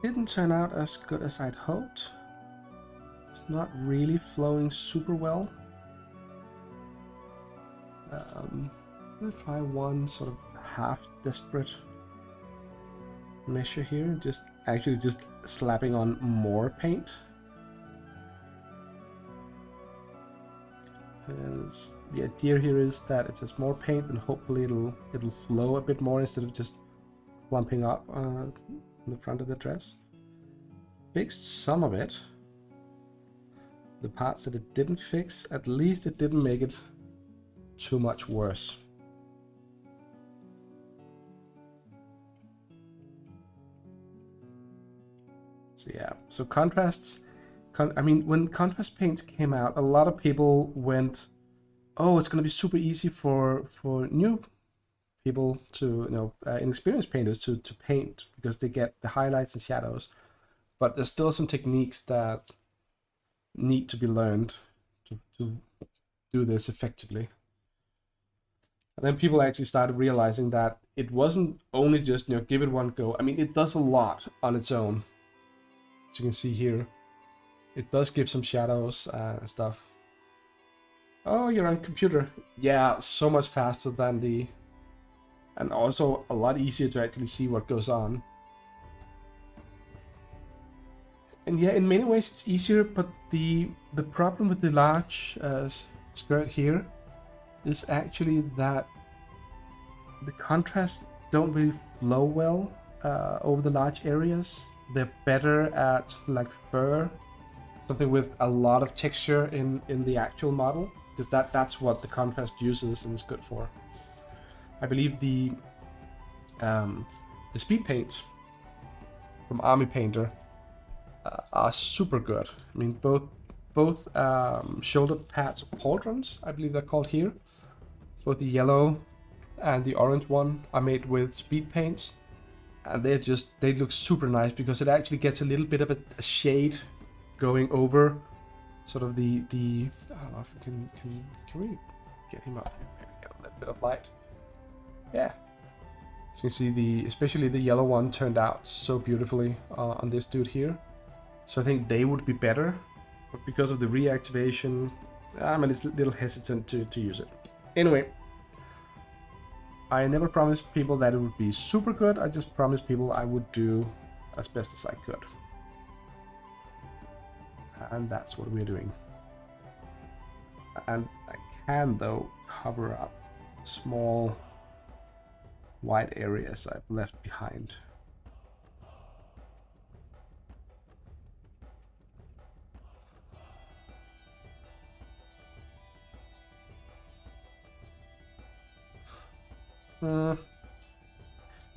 didn't turn out as good as I'd hoped. It's not really flowing super well. I'm gonna try one sort of half desperate measure here, just slapping on more paint. And the idea here is that if there's more paint, then hopefully it'll flow a bit more instead of just clumping up on the front of the dress. Fixed some of it. The parts that it didn't fix, at least it didn't make it too much worse. So yeah, so contrasts. I mean, when contrast paints came out, a lot of people went, "Oh, it's going to be super easy for new people to, inexperienced painters to paint because they get the highlights and shadows." But there's still some techniques that need to be learned to do this effectively. And then people actually started realizing that it wasn't only just, give it one go. I mean, it does a lot on its own. As you can see here, it does give some shadows and stuff. Oh, you're on computer. Yeah, so much faster than and also a lot easier to actually see what goes on. And yeah, in many ways it's easier, but the problem with the large skirt here is actually that the contrasts don't really flow well over the large areas. They're better at like fur, something with a lot of texture in the actual model, because that's what the contrast uses and is good for. I believe the speed paints from Army Painter are super good. I mean, both shoulder pads, pauldrons, I believe they're called here. Both the yellow and the orange one are made with speed paints, and they look super nice because it actually gets a little bit of a shade going over sort of the I don't know if we can we get him up here? Maybe get a little bit of light. Yeah. So you see especially the yellow one turned out so beautifully on this dude here. So I think they would be better, but because of the reactivation, I'm a little hesitant to use it. Anyway, I never promised people that it would be super good. I just promised people I would do as best as I could. And that's what we're doing. And I can, though, cover up small white areas I've left behind.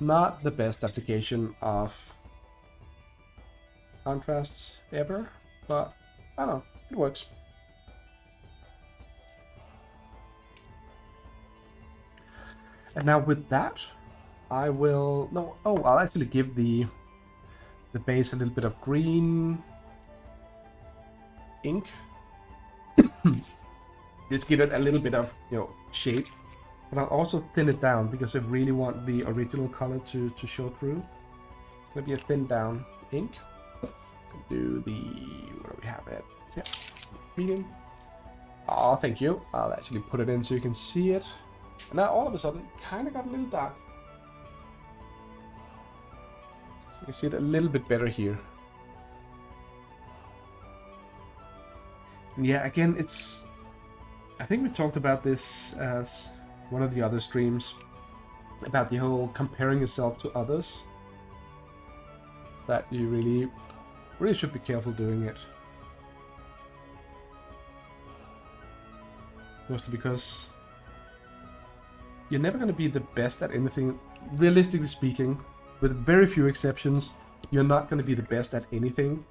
Not the best application of contrasts ever, but I don't know, it works. And now with that, I'll actually give the base a little bit of green ink. Just give it a little bit of, shape. But I'll also thin it down because I really want the original color to show through. It's gonna be a thin down ink. Do where do we have it? Yeah, medium. Oh, thank you. I'll actually put it in so you can see it. And now all of a sudden, kind of got a little dark. So you can see it a little bit better here. And yeah, again, I think we talked about this as one of the other streams, about the whole comparing yourself to others. That you really should be careful doing it. Mostly because you're never going to be the best at anything. Realistically speaking, with very few exceptions, you're not going to be the best at anything.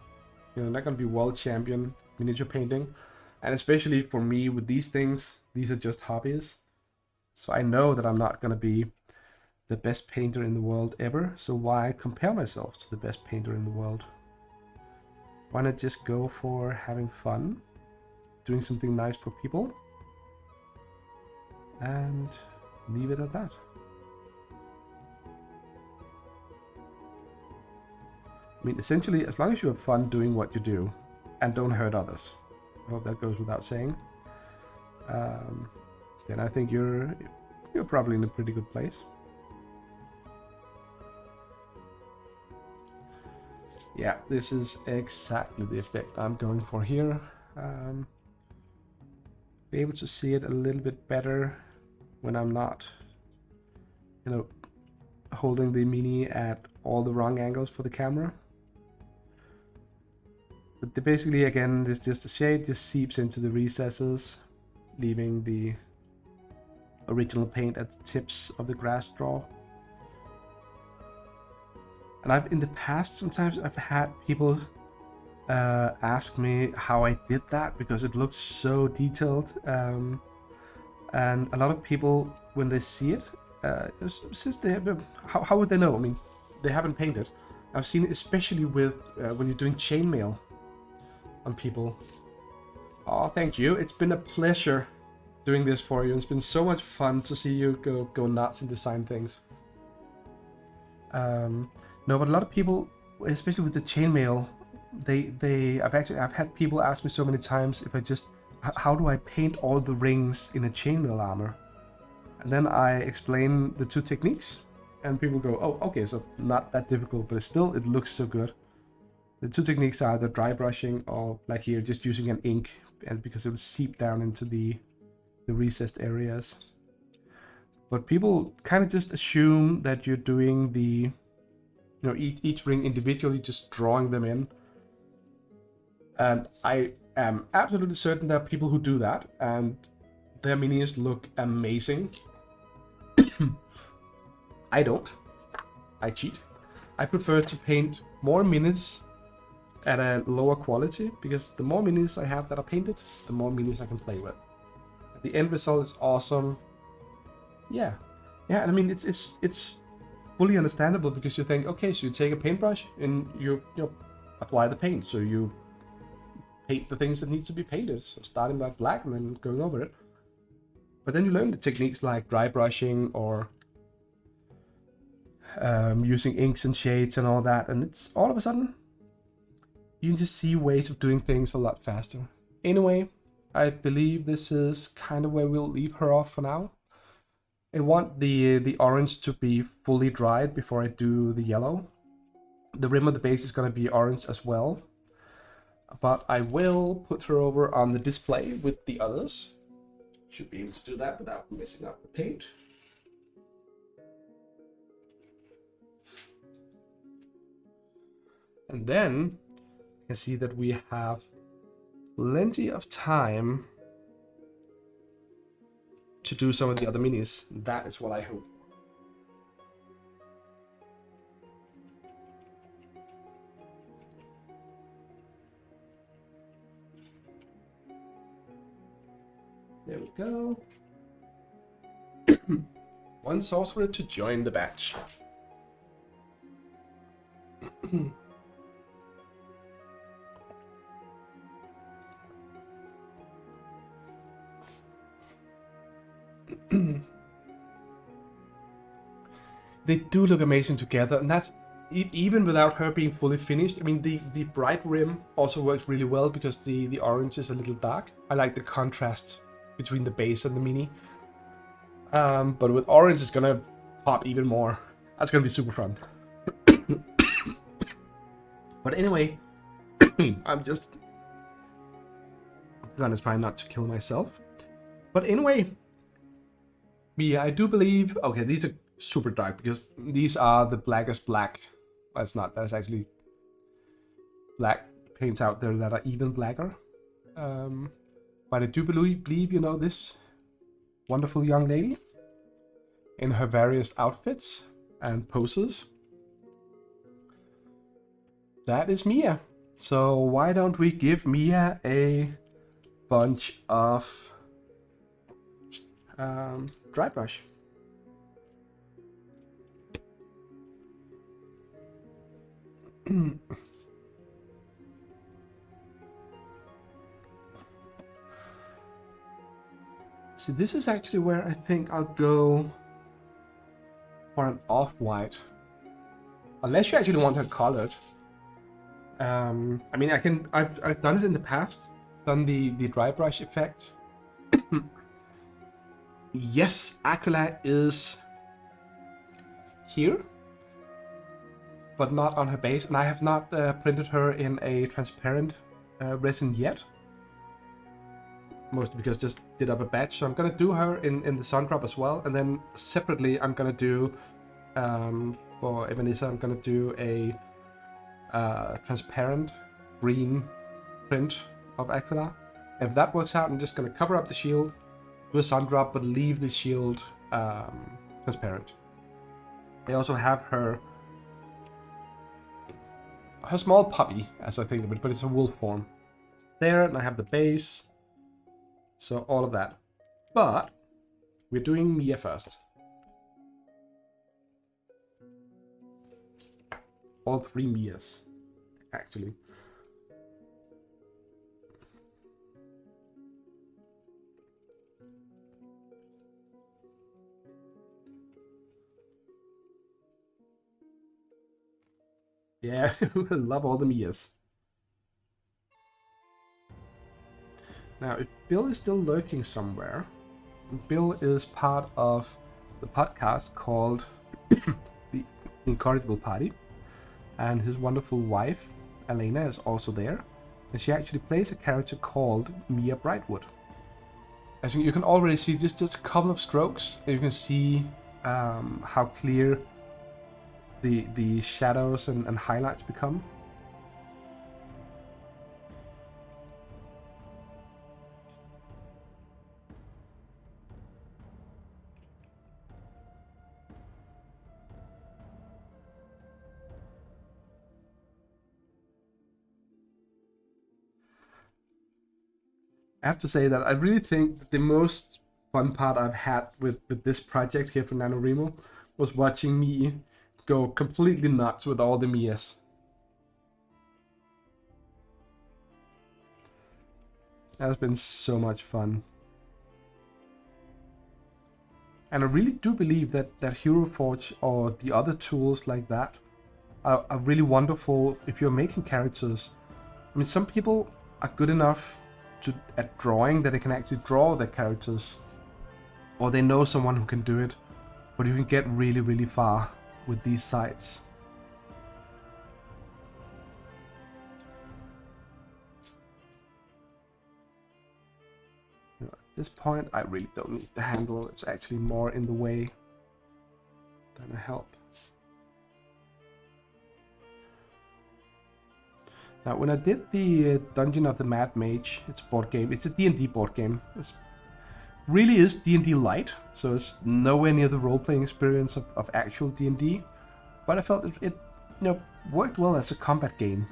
You're not going to be world champion miniature painting. And especially for me with these things, these are just hobbies. So I know that I'm not going to be the best painter in the world ever. So why compare myself to the best painter in the world? Why not just go for having fun, doing something nice for people, and leave it at that. I mean, essentially, as long as you have fun doing what you do and don't hurt others, I hope that goes without saying, then I think you're probably in a pretty good place. Yeah, this is exactly the effect I'm going for here. Be able to see it a little bit better when I'm not, you know, holding the mini at all the wrong angles for the camera. But basically, again, this just the shade just seeps into the recesses, leaving the original paint at the tips of the grass straw. And in the past, sometimes I've had people ask me how I did that because it looks so detailed. And a lot of people, when they see it, since they have, how would they know? I mean, they haven't painted. I've seen it especially with when you're doing chainmail on people. Oh, thank you. It's been a pleasure doing this for you. It's been so much fun to see you go nuts and design things. No, but a lot of people, especially with the chainmail, I've had people ask me so many times if how do I paint all the rings in a chainmail armor? And then I explain the two techniques, and people go, oh, okay, so not that difficult, but still it looks so good. The two techniques are the dry brushing, or like here, just using an ink, and because it will seep down into the recessed areas. But people kind of just assume that you're doing each ring individually, just drawing them in. And I am absolutely certain there are people who do that, and their minis look amazing. I don't. I cheat. I prefer to paint more minis at a lower quality, because the more minis I have that are painted, the more minis I can play with. The end result is awesome. Yeah, and I mean it's fully understandable, because you think, okay, so you take a paintbrush and you apply the paint, so you paint the things that need to be painted, so starting by black and then going over it. But then you learn the techniques like dry brushing or using inks and shades and all that, and it's all of a sudden you can just see ways of doing things a lot faster. Anyway, I believe this is kind of where we'll leave her off for now. I want the orange to be fully dried before I do the yellow. The rim of the base is going to be orange as well, but I will put her over on the display with the others. Should be able to do that without messing up the paint. And then you can see that we have plenty of time to do some of the other minis. That is what I hope. There we go. One sorcerer to join the batch. They do look amazing together, and that's even without her being fully finished. I mean, the bright rim also works really well because the orange is a little dark. I like the contrast between the base and the mini. But with orange, it's gonna pop even more. That's gonna be super fun. But anyway, I'm just gonna try not to kill myself. But anyway, yeah, I do believe. Okay, these are super dark because these are the blackest black. That's not. That's actually black paints out there that are even blacker. But I do believe this wonderful young lady in her various outfits and poses. That is Mia. So why don't we give Mia a bunch of dry brush. See, this is actually where I think I'll go for an off-white. Unless you actually want her colored. I mean, I've done it in the past. Done the dry brush effect. Yes, Aquila is here, but not on her base, and I have not printed her in a transparent resin yet. Mostly because I just did up a batch, so I'm gonna do her in the sun drop as well, and then separately I'm gonna do for Ebenezer I'm gonna do a transparent green print of Aquila. If that works out, I'm just gonna cover up the shield, do a sun drop, but leave the shield transparent. I also have her small puppy, as I think of it, but it's a wolf form. There, and I have the base, so all of that. But we're doing Mia first. All 3 Mias, actually. Yeah, I love all the Mias. Now, if Bill is still lurking somewhere, Bill is part of the podcast called The Incorrigible Party, and his wonderful wife, Elena, is also there, and she actually plays a character called Mia Brightwood. As you can already see, just a couple of strokes, and you can see how clear the shadows and highlights become. I have to say that I really think that the most fun part I've had with this project here for NaNoWriMo was watching me go completely nuts with all the Mias. That has been so much fun. And I really do believe that Hero Forge or the other tools like that are really wonderful if you're making characters. I mean, some people are good enough at drawing that they can actually draw their characters, or they know someone who can do it, but you can get really, really far with these sites. At this point, I really don't need the handle. It's actually more in the way than a help. Now, when I did the Dungeon of the Mad Mage, it's a board game. It's a D&D board game. It really is D&D light, so it's nowhere near the role-playing experience of actual D&D. But I felt it worked well as a combat game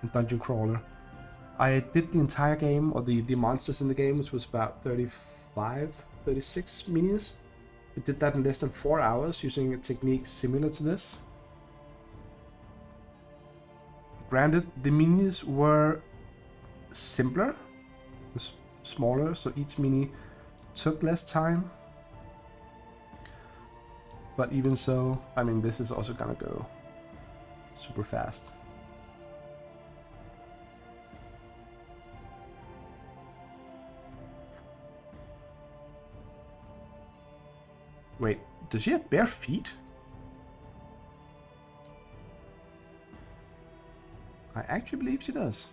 and dungeon crawler. I did the entire game, or the monsters in the game, which was about 35, 36 minis. I did that in less than 4 hours using a technique similar to this. Granted, the minis were simpler, smaller, so each mini took less time. But even so, I mean, this is also gonna go super fast. Wait, does she have bare feet? I actually believe she does.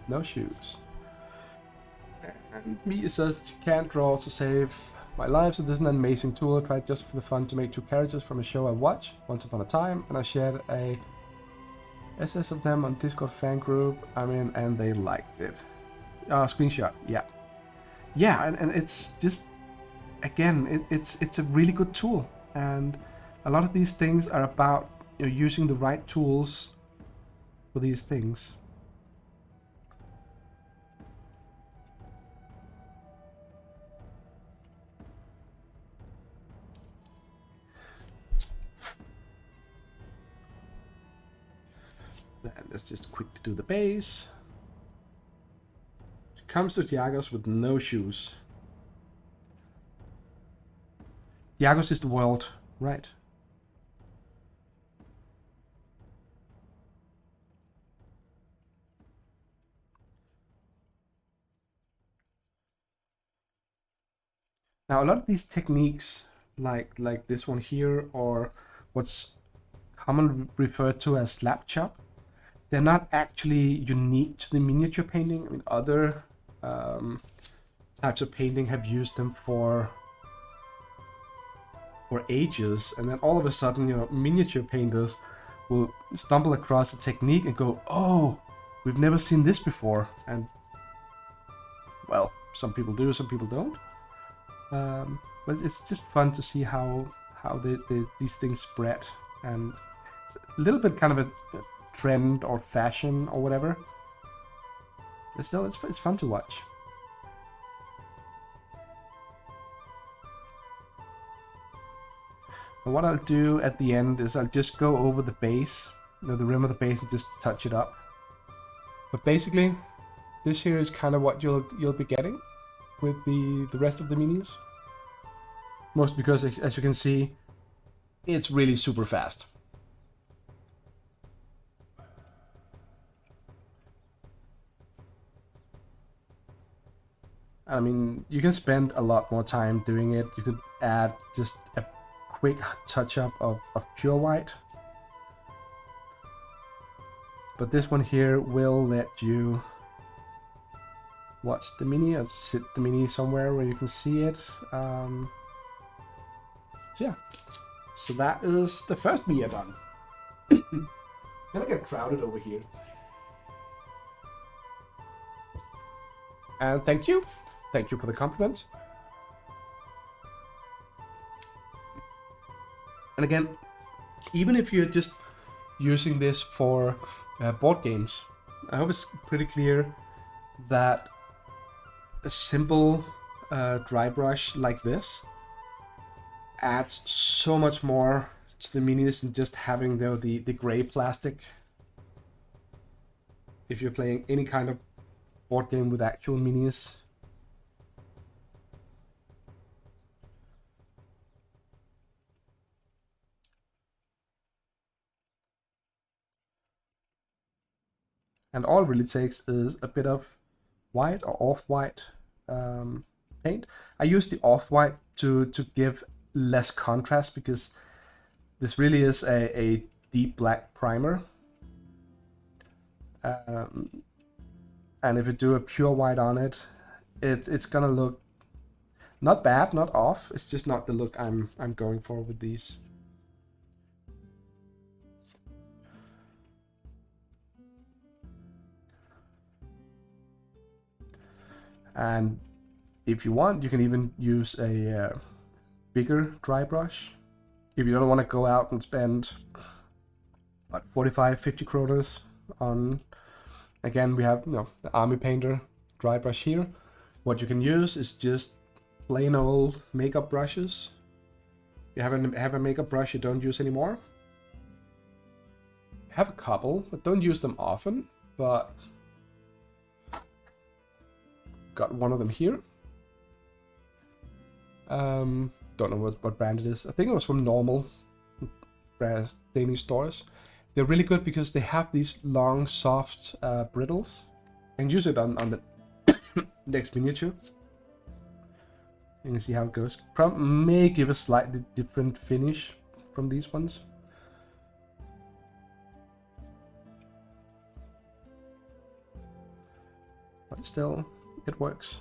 No shoes. And Mia says she can't draw to save my life, so this is an amazing tool. I tried just for the fun to make 2 characters from a show I watched once upon a time, and I shared a SS of them on Discord fan group. I mean, and they liked it. Screenshot, yeah. Yeah, and it's just, again, it's a really good tool. And a lot of these things are about using the right tools for these things. And let's just quickly do the base. She comes to Diagos with no shoes. Diagos is the world, right? Now a lot of these techniques, like this one here, or what's commonly referred to as slap chop, they're not actually unique to the miniature painting. I mean, other types of painting have used them for ages, and then all of a sudden, you know, miniature painters will stumble across a technique and go, "Oh, we've never seen this before." And well, some people do, some people don't. But it's just fun to see how these things spread, and a little bit kind of a trend or fashion or whatever. But still, it's fun to watch. And what I'll do at the end is I'll just go over the base, you know, the rim of the base, and just touch it up. But basically, this here is kind of what you'll be getting with the rest of the minis. Most because, as you can see, it's really super fast. I mean, you can spend a lot more time doing it. You could add just a quick touch-up of pure white. But this one here will let you watch the mini, or sit the mini somewhere where you can see it. So yeah, so that is the first mini done. Gonna get crowded over here. And thank you for the compliment. And again, even if you're just using this for board games, I hope it's pretty clear that a simple dry brush like this adds so much more to the minis than just having the gray plastic. If you're playing any kind of board game with actual minis. And all it really takes is a bit of white or off-white paint. I use the off-white to give less contrast, because this really is a deep black primer. And if you do a pure white on it, it's gonna look not bad, not off. It's just not the look I'm going for with these. And if you want, you can even use a bigger dry brush. If you don't want to go out and spend what, 45-50 kronas on, again, we have, you know, the Army Painter dry brush here. What you can use is just plain old makeup brushes. You have a makeup brush you don't use anymore. I have a couple, but don't use them often, but got one of them here. Don't know what brand it is. I think it was from Normal Danish stores. They're really good because they have these long, soft brittles. And use it on the next miniature. You can see how it goes. May give a slightly different finish from these ones. But still, it works.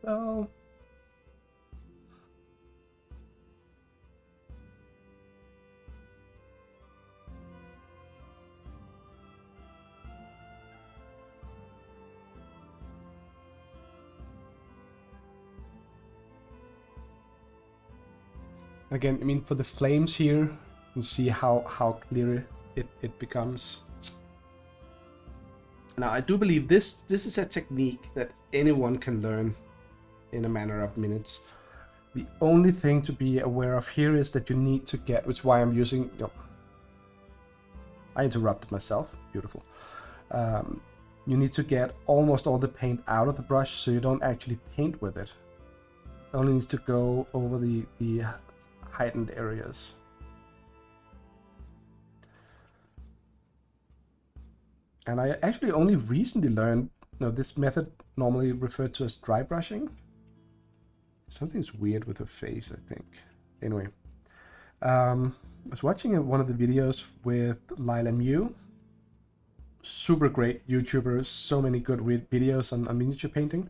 So again, I mean, for the flames here, you can see how clear it becomes. Now, I do believe this is a technique that anyone can learn in a matter of minutes. The only thing to be aware of here is that you need to get, which is why I'm using, I interrupted myself, beautiful. You need to get almost all the paint out of the brush so you don't actually paint with it. It only needs to go over the heightened areas. And I actually only recently learned, this method normally referred to as dry brushing. Something's weird with her face, I think. Anyway, I was watching one of the videos with NaNoWriMo. Super great YouTuber, so many good videos on miniature painting.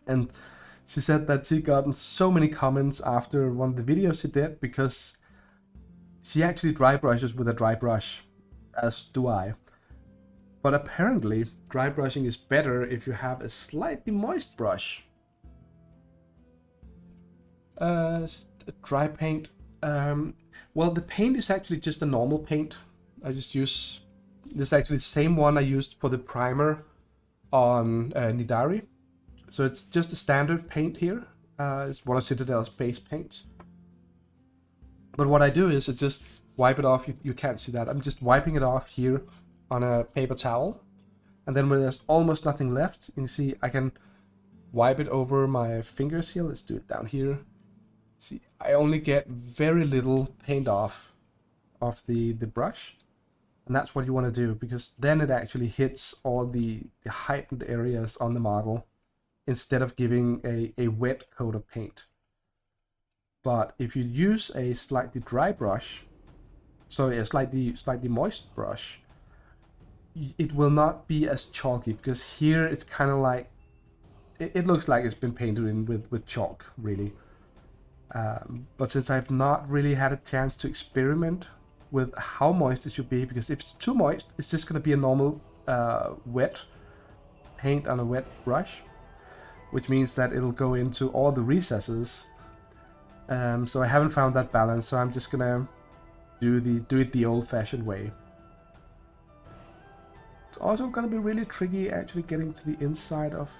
And she said that she got so many comments after one of the videos she did because she actually dry brushes with a dry brush, as do I. But apparently, dry brushing is better if you have a slightly moist brush. Dry paint. Well, the paint is actually just a normal paint. I just use this, actually the same one I used for the primer on Nidare. So it's just a standard paint here. It's one of Citadel's base paints. But what I do is I just wipe it off. You can't see that. I'm just wiping it off here on a paper towel. And then when there's almost nothing left, you can see I can wipe it over my fingers here. Let's do it down here. See, I only get very little paint off of the brush. And that's what you want to do, because then it actually hits all the heightened areas on the model instead of giving a wet coat of paint. But if you use a slightly dry brush, so a slightly moist brush, it will not be as chalky, because here it's kind of like, it looks like it's been painted in with chalk, really. But since I've not really had a chance to experiment with how moist it should be, because if it's too moist, it's just going to be a normal wet paint on a wet brush, which means that it'll go into all the recesses. So I haven't found that balance, so I'm just gonna do it the old-fashioned way. It's also gonna be really tricky actually getting to the inside of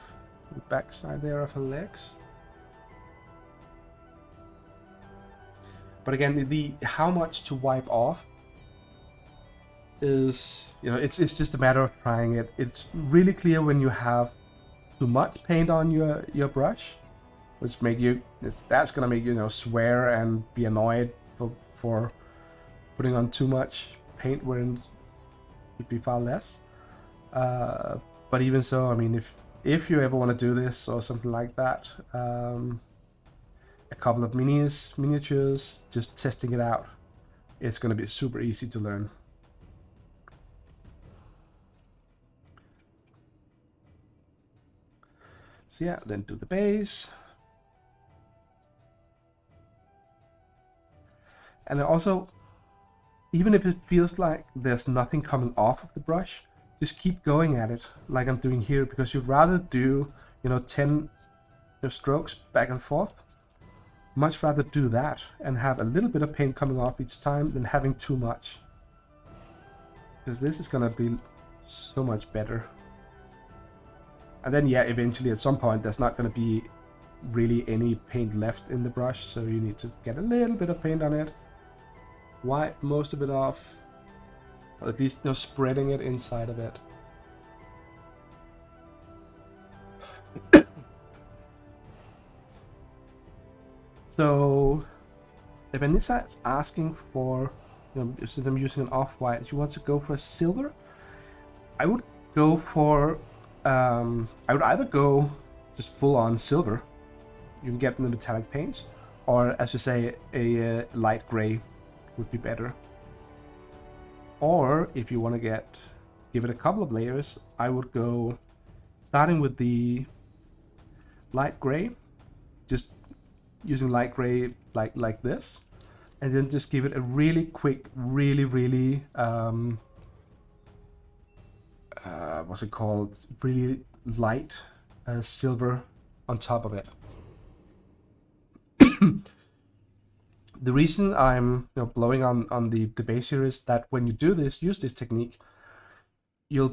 the backside there of her legs. But again, the how much to wipe off is, it's just a matter of trying it. It's really clear when you have too much paint on your brush, which that's gonna make you swear and be annoyed for putting on too much paint where it would be far less. But even so, I mean, if you ever want to do this or something like that, a couple of miniatures, just testing it out, it's gonna be super easy to learn. So yeah, then do the base. And also, even if it feels like there's nothing coming off of the brush, just keep going at it like I'm doing here, because you'd rather do 10 strokes back and forth. Much rather do that and have a little bit of paint coming off each time than having too much, because this is gonna be so much better. And then yeah, eventually at some point there's not gonna be really any paint left in the brush, so you need to get a little bit of paint on it, wipe most of it off, or at least spreading it inside of it. So if Anissa is asking for, since I'm using an off-white, she wants to go for a silver, I would go for, I would either go just full-on silver, you can get in the metallic paints, or as you say, a light gray would be better. Or if you want to give it a couple of layers, I would go starting with the light gray, just using light gray like this, and then just give it a really quick, really what's it called? Really light silver on top of it. The reason I'm blowing on the base here is that when you do this, use this technique, you'll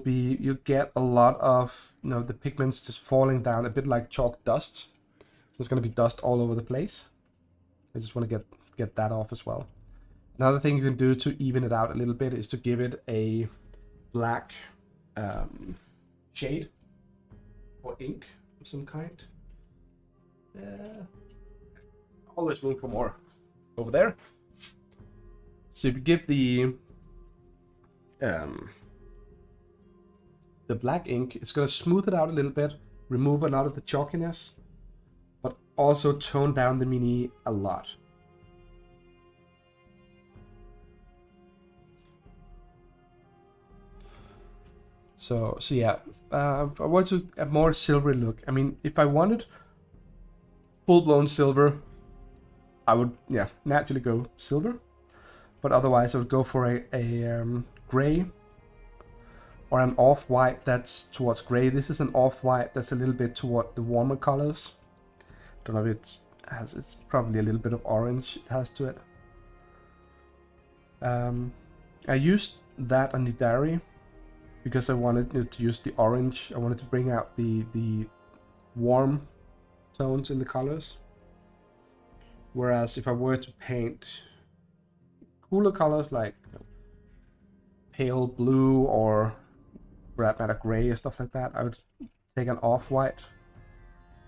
get a lot of the pigments just falling down, a bit like chalk dust. There's going to be dust all over the place. I just want to get that off as well. Another thing you can do to even it out a little bit is to give it a black shade or ink of some kind. Always room for more over there. So if you give the black ink, it's going to smooth it out a little bit, remove a lot of the chalkiness, but also tone down the mini a lot. So yeah, I want a more silvery look. I mean, if I wanted full-blown silver, I would naturally go silver, but otherwise I would go for a gray or an off-white that's towards gray. This is an off-white that's a little bit toward the warmer colors. Don't know if it's probably a little bit of orange it has to it. I used that on Nidare because I wanted to use the orange. I wanted to bring out the warm tones in the colors. Whereas if I were to paint cooler colors like pale blue or for that matter gray or stuff like that, I would take an off-white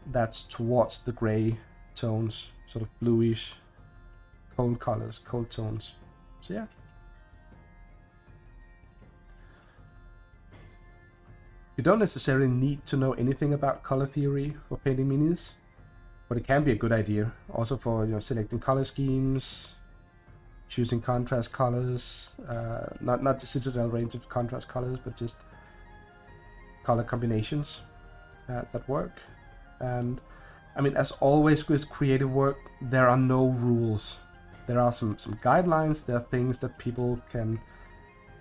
that's towards the gray tones, sort of bluish, cold colors, cold tones. So yeah. You don't necessarily need to know anything about color theory for painting minis, but it can be a good idea also for selecting color schemes, choosing contrast colors, not the Citadel range of contrast colors, but just color combinations that work. And I mean, as always with creative work, there are no rules. There are some guidelines. There are things that people can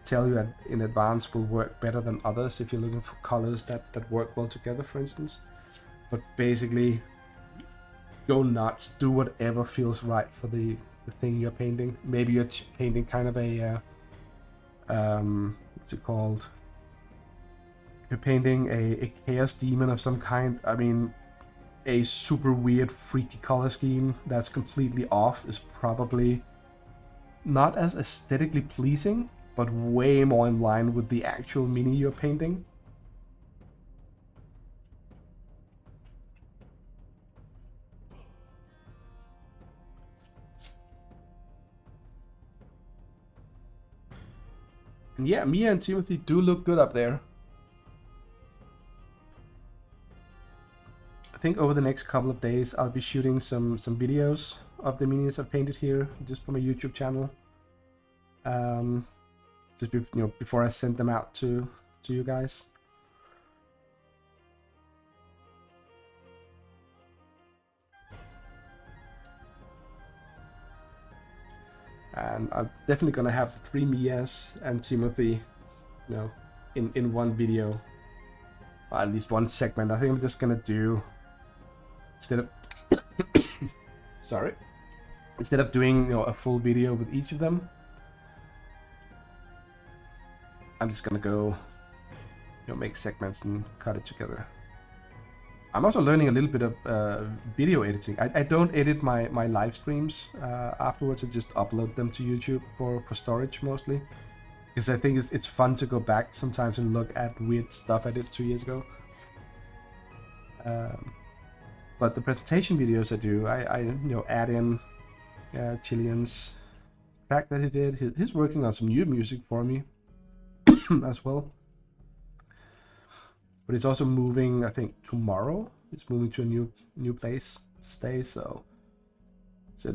tell you in advance will work better than others if you're looking for colors that work well together, for instance. But basically, go nuts, do whatever feels right for the thing you're painting. Maybe you're painting kind of a what's it called? You're painting a chaos demon of some kind. I mean, a super weird freaky color scheme that's completely off is probably not as aesthetically pleasing, but way more in line with the actual mini you're painting. And yeah, Mia and Timothy do look good up there. I think over the next couple of days I'll be shooting some videos of the minis I've painted here just for my YouTube channel. Just before I send them out to you guys. And I'm definitely gonna have the 3 Mias and Timothy, in one video, or at least one segment. I think I'm just gonna do, instead of doing a full video with each of them, I'm just gonna go make segments and cut it together. I'm also learning a little bit of video editing. I don't edit my live streams afterwards. I just upload them to YouTube for storage mostly, because I think it's fun to go back sometimes and look at weird stuff I did 2 years ago. But the presentation videos I do, I add in Chilean's track that he did. He's working on some new music for me as well. But he's also moving, I think tomorrow. He's moving to a new place to stay, so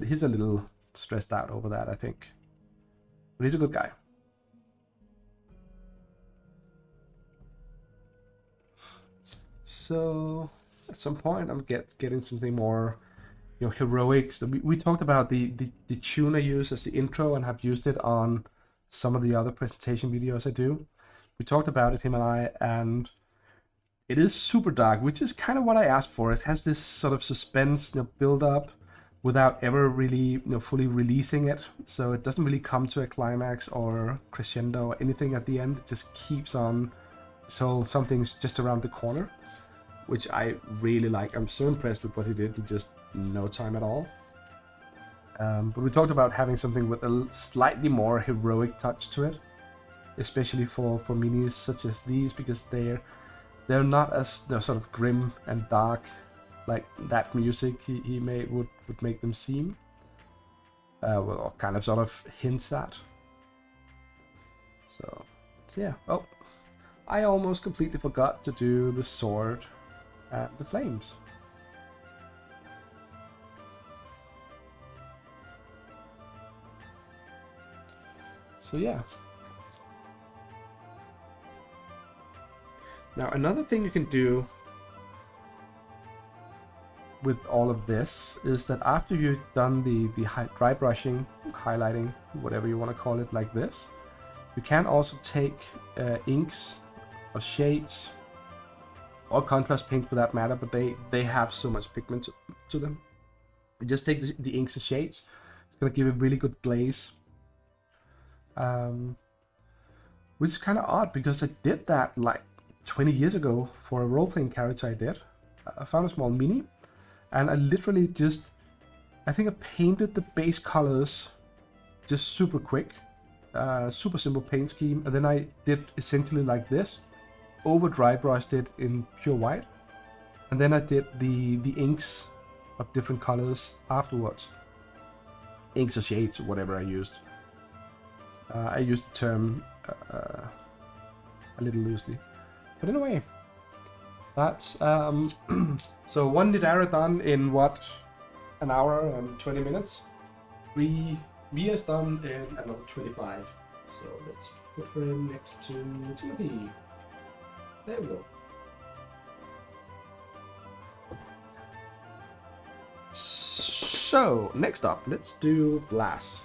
he's a little stressed out over that, I think. But he's a good guy. So at some point I'm getting something more, heroic. So we talked about the tune I use as the intro and have used it on some of the other presentation videos I do. We talked about it, him and I, and it is super dark, which is kind of what I asked for. It has this sort of suspense, build up without ever really, fully releasing it. So it doesn't really come to a climax or crescendo or anything at the end. It just keeps on. So something's just around the corner, which I really like. I'm so impressed with what he did in just no time at all. But we talked about having something with a slightly more heroic touch to it, especially for minis such as these, because they're not as sort of grim and dark like that music he made would make them seem. Well, kind of sort of hints at. So yeah. Oh, I almost completely forgot to do the sword and the flames. So yeah. Now another thing you can do with all of this is that after you've done the dry brushing, highlighting, whatever you want to call it, like this, you can also take inks or shades or contrast paint for that matter, but they have so much pigment to them. You just take the inks and shades. It's gonna give a really good glaze, which is kind of odd because I did that like 20 years ago for a role-playing character I did. I found a small mini, and I literally just, I think I painted the base colors just super quick, super simple paint scheme, and then I did essentially like this, over dry brushed it in pure white, and then I did the inks of different colors afterwards. Inks or shades or whatever I used. I used the term a little loosely. But anyway, that's so one Nidare done in what, an hour and 20 minutes. Mia's done in another 25. So let's put her in next to Timothy. There we go. So next up, let's do glass.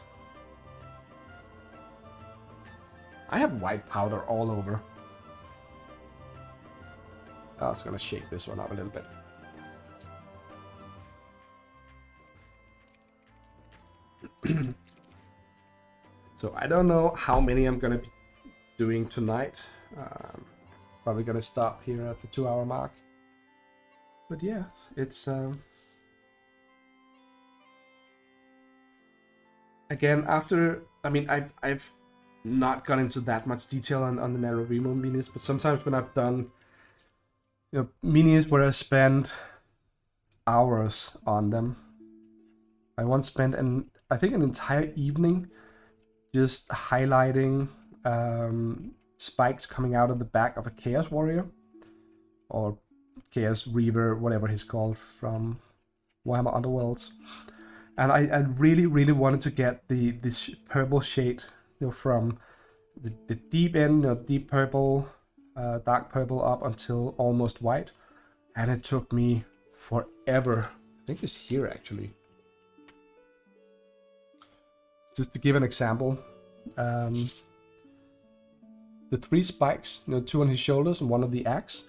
I have white powder all over. I was gonna shake this one up a little bit. So I don't know how many I'm gonna be doing tonight. Probably gonna stop here at the 2-hour mark. But yeah, it's again, after, I mean, I've not gone into that much detail on the NaNoWriMo minis, but sometimes when I've done minis where I spend hours on them, I once spent I think an entire evening just highlighting spikes coming out of the back of a Chaos Warrior or Chaos Reaver, whatever he's called from Warhammer Underworlds. And I really, really wanted to get this purple shade, from the deep end, deep purple, dark purple up until almost white. And it took me forever. I think it's here actually. Just to give an example, the 3 spikes, 2 on his shoulders and 1 on the axe.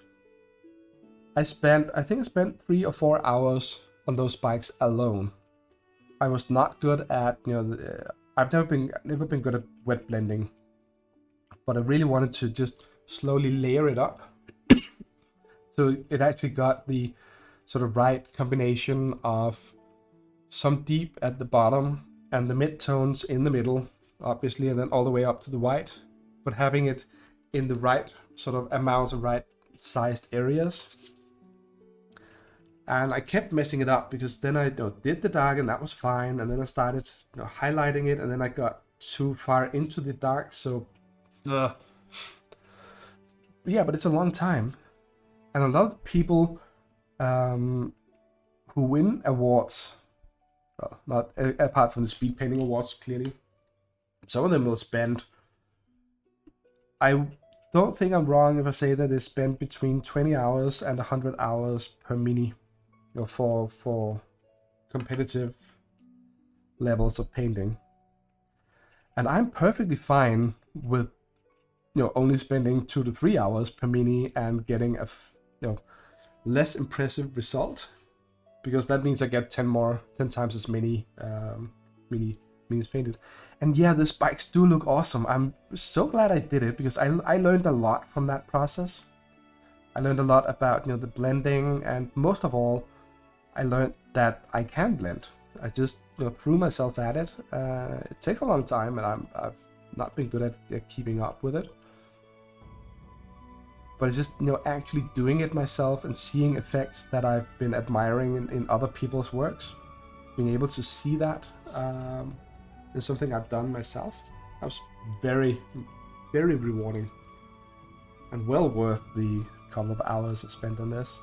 I think I spent 3 or 4 hours on those spikes alone. I was not good at, I've never been good at wet blending, but I really wanted to just slowly layer it up, so it actually got the sort of right combination of some deep at the bottom and the mid-tones in the middle, obviously, and then all the way up to the white, but having it in the right sort of amounts of right sized areas. And I kept messing it up because then I did the dark and that was fine, and then I started highlighting it, and then I got too far into the dark, so yeah, but it's a long time. And a lot of people who win awards, well, not apart from the speed painting awards, clearly, some of them will spend, I don't think I'm wrong if I say that they spend between 20 hours and 100 hours per mini, you know, for competitive levels of painting. And I'm perfectly fine with, you know, only spending 2 to 3 hours per mini and getting a you know, less impressive result, because that means I get 10 times as many minis painted. And yeah, the spikes do look awesome. I'm so glad I did it, because I learned a lot from that process. I learned a lot about, you know, the blending, and most of all, I learned that I can blend. I just, you know, threw myself at it. It takes a long time, and I've not been good at keeping up with it. But it's just, you know, actually doing it myself and seeing effects that I've been admiring in other people's works, being able to see that is something I've done myself. That was very, very rewarding, and well worth the couple of hours I spent on this.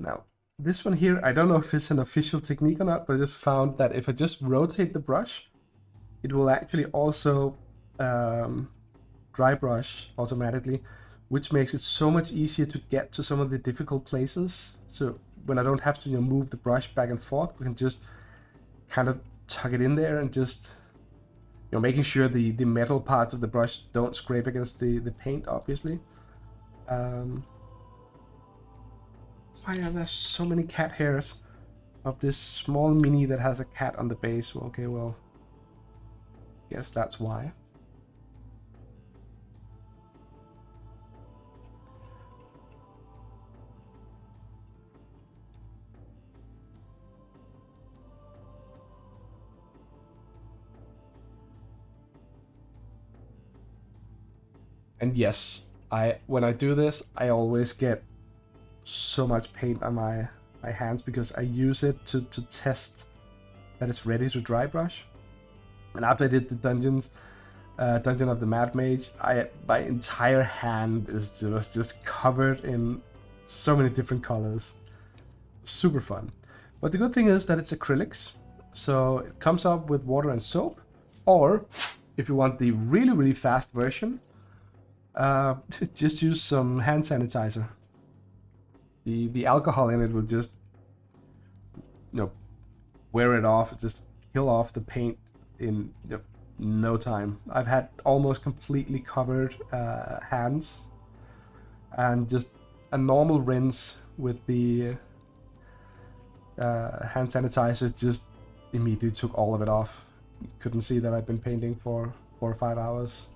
Now, this one here, I don't know if it's an official technique or not, but I just found that if I just rotate the brush, it will actually also dry brush automatically, which makes it so much easier to get to some of the difficult places. So when I don't have to, you know, move the brush back and forth, we can just kind of tuck it in there and just, you know, making sure the metal parts of the brush don't scrape against the paint, obviously. Why are there so many cat hairs of this small mini that has a cat on the base? Okay, well, guess that's why. And yes, when I do this, I always get so much paint on my hands, because I use it to test that it's ready to dry brush. And after I did the Dungeon of the Mad Mage, my entire hand is just covered in so many different colors. Super fun. But the good thing is that it's acrylics, so it comes up with water and soap. Or if you want the really, really fast version, just use some hand sanitizer. The alcohol in it will just, you know, wear it off, just kill off the paint in, you know, no time. I've had almost completely covered hands, and just a normal rinse with the hand sanitizer just immediately took all of it off. Couldn't see that I'd been painting for 4 or 5 hours.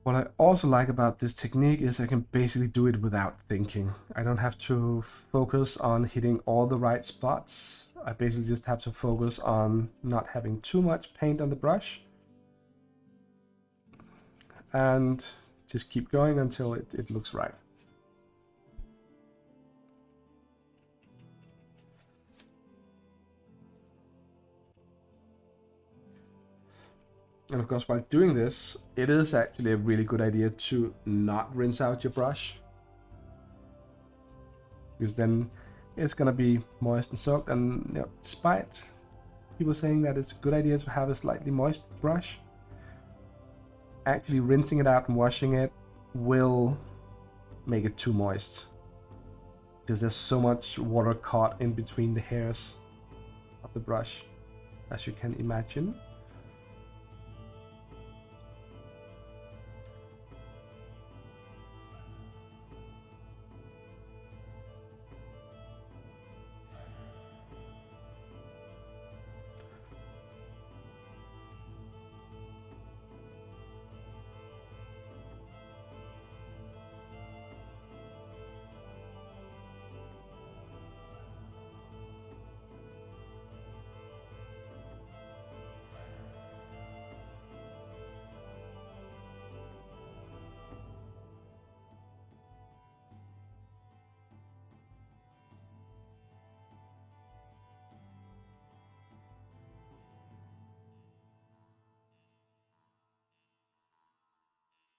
What I also like about this technique is I can basically do it without thinking. I don't have to focus on hitting all the right spots. I basically just have to focus on not having too much paint on the brush, and just keep going until it looks right. And of course, while doing this, it is actually a really good idea to not rinse out your brush, because then it's gonna be moist and soaked. And, you know, despite people saying that it's a good idea to have a slightly moist brush, actually rinsing it out and washing it will make it too moist, because there's so much water caught in between the hairs of the brush, as you can imagine.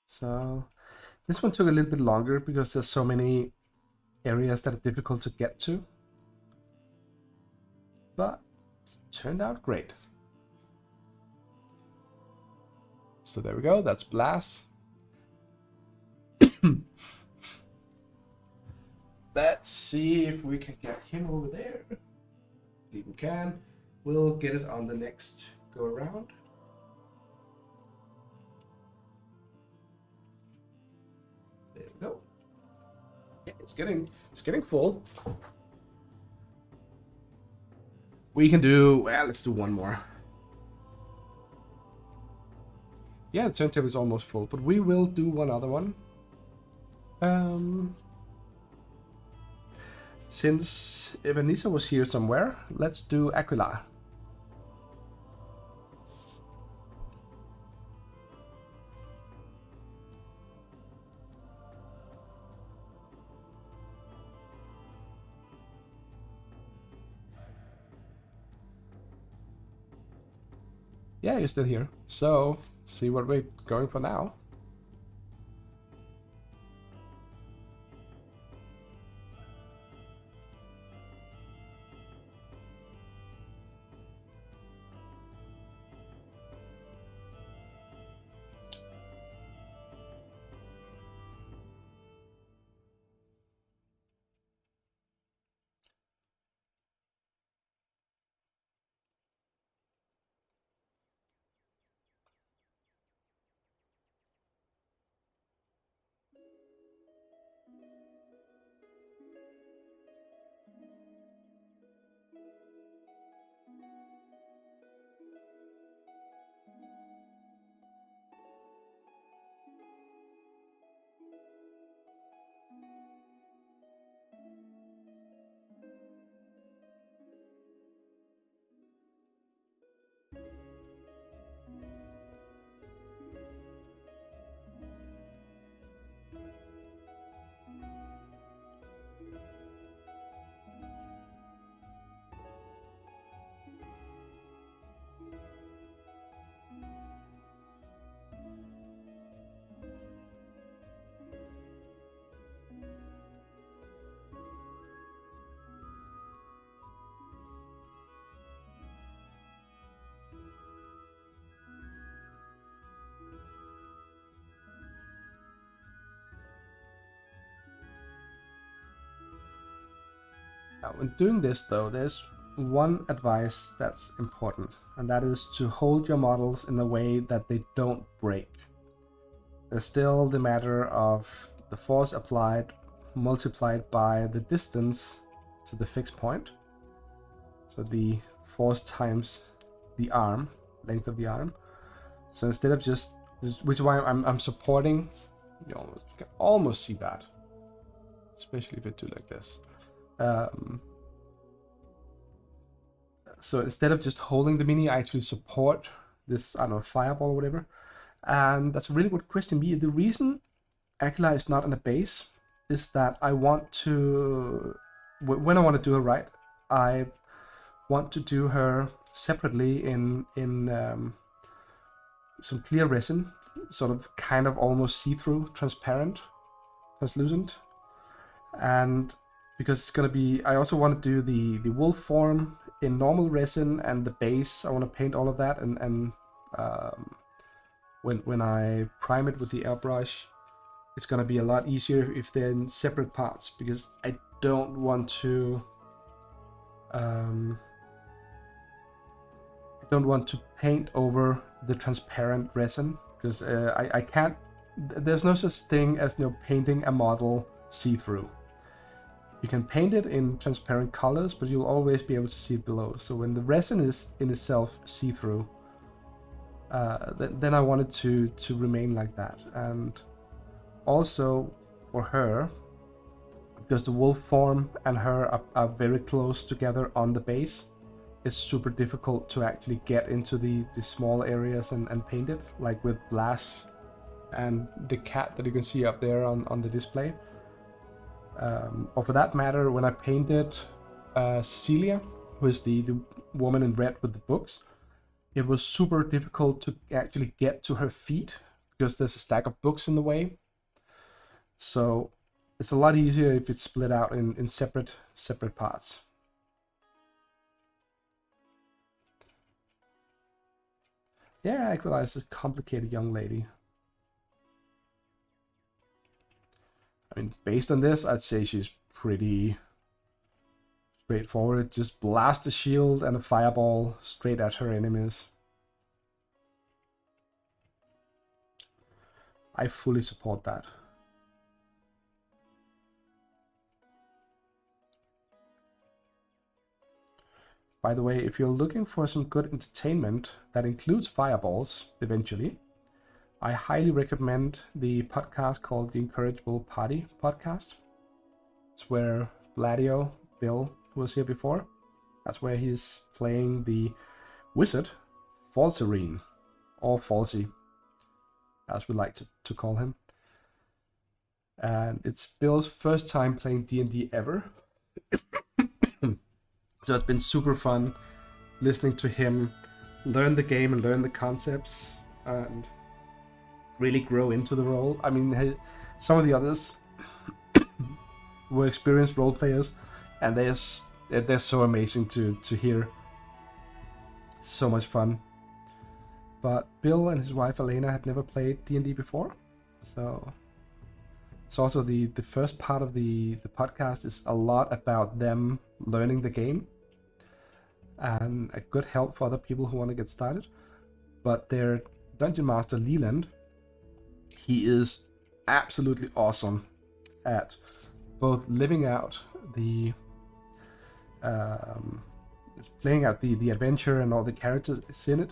So this one took a little bit longer because there's so many areas that are difficult to get to, but turned out great. So there we go, that's Blas. Let's see if we can get him over there. I believe we can. We'll get it on the next go around. There we go. Yeah, it's getting full. We can do, well, let's do one more. Yeah, the turntable is almost full, but we will do one other one. Since Ebenezer was here somewhere, let's do Aquila. Yeah, you're still here. So, see what we're going for now. Now, when doing this though, there's one advice that's important, and that is to hold your models in a way that they don't break. There's still the matter of the force applied multiplied by the distance to the fixed point. So the force times the arm, length of the arm. So instead of just, which is why I'm supporting, you can almost see that, especially if I do like this. So instead of just holding the mini, I actually support this, I don't know, fireball or whatever. And that's a really good question. The reason Aquila is not on a base is that I want to, when I want to do her right, I want to do her separately in some clear resin, sort of kind of almost see-through, transparent, translucent. And because it's going to be, I also want to do the wolf form in normal resin, and the base, I want to paint all of that, and when I prime it with the airbrush, it's gonna be a lot easier if they're in separate parts, because I don't want to paint over the transparent resin, because I can't. There's no such thing as painting a model see-through. You can paint it in transparent colors, but you'll always be able to see it below. So when the resin is in itself see-through, then I wanted to remain like that. And also for her, because the wolf form and her are very close together on the base, it's super difficult to actually get into the small areas and paint it, like with Blas and the cat that you can see up there on the display. Or for that matter, when I painted Cecilia, who is the woman in red with the books, it was super difficult to actually get to her feet because there's a stack of books in the way. So it's a lot easier if it's split out in separate parts. Yeah, Aquila is a complicated young lady. I mean, based on this, I'd say she's pretty straightforward. Just blast a shield and a fireball straight at her enemies. I fully support that. By the way, if you're looking for some good entertainment that includes fireballs eventually, I highly recommend the podcast called the Incorrigible Party Podcast. It's where Bladio, Bill, who was here before, that's where he's playing the wizard Falzarine, or Falsy, as we like to call him. And it's Bill's first time playing D&D ever. So it's been super fun listening to him learn the game and learn the concepts and really grow into the role. I mean, some of the others were experienced role players, and they're so amazing to hear. So much fun. But Bill and his wife Elena had never played D&D before, so it's also the first part of the podcast is a lot about them learning the game and a good help for other people who want to get started. But their Dungeon Master Leland, he is absolutely awesome at both living out the playing out the adventure and all the characters in it,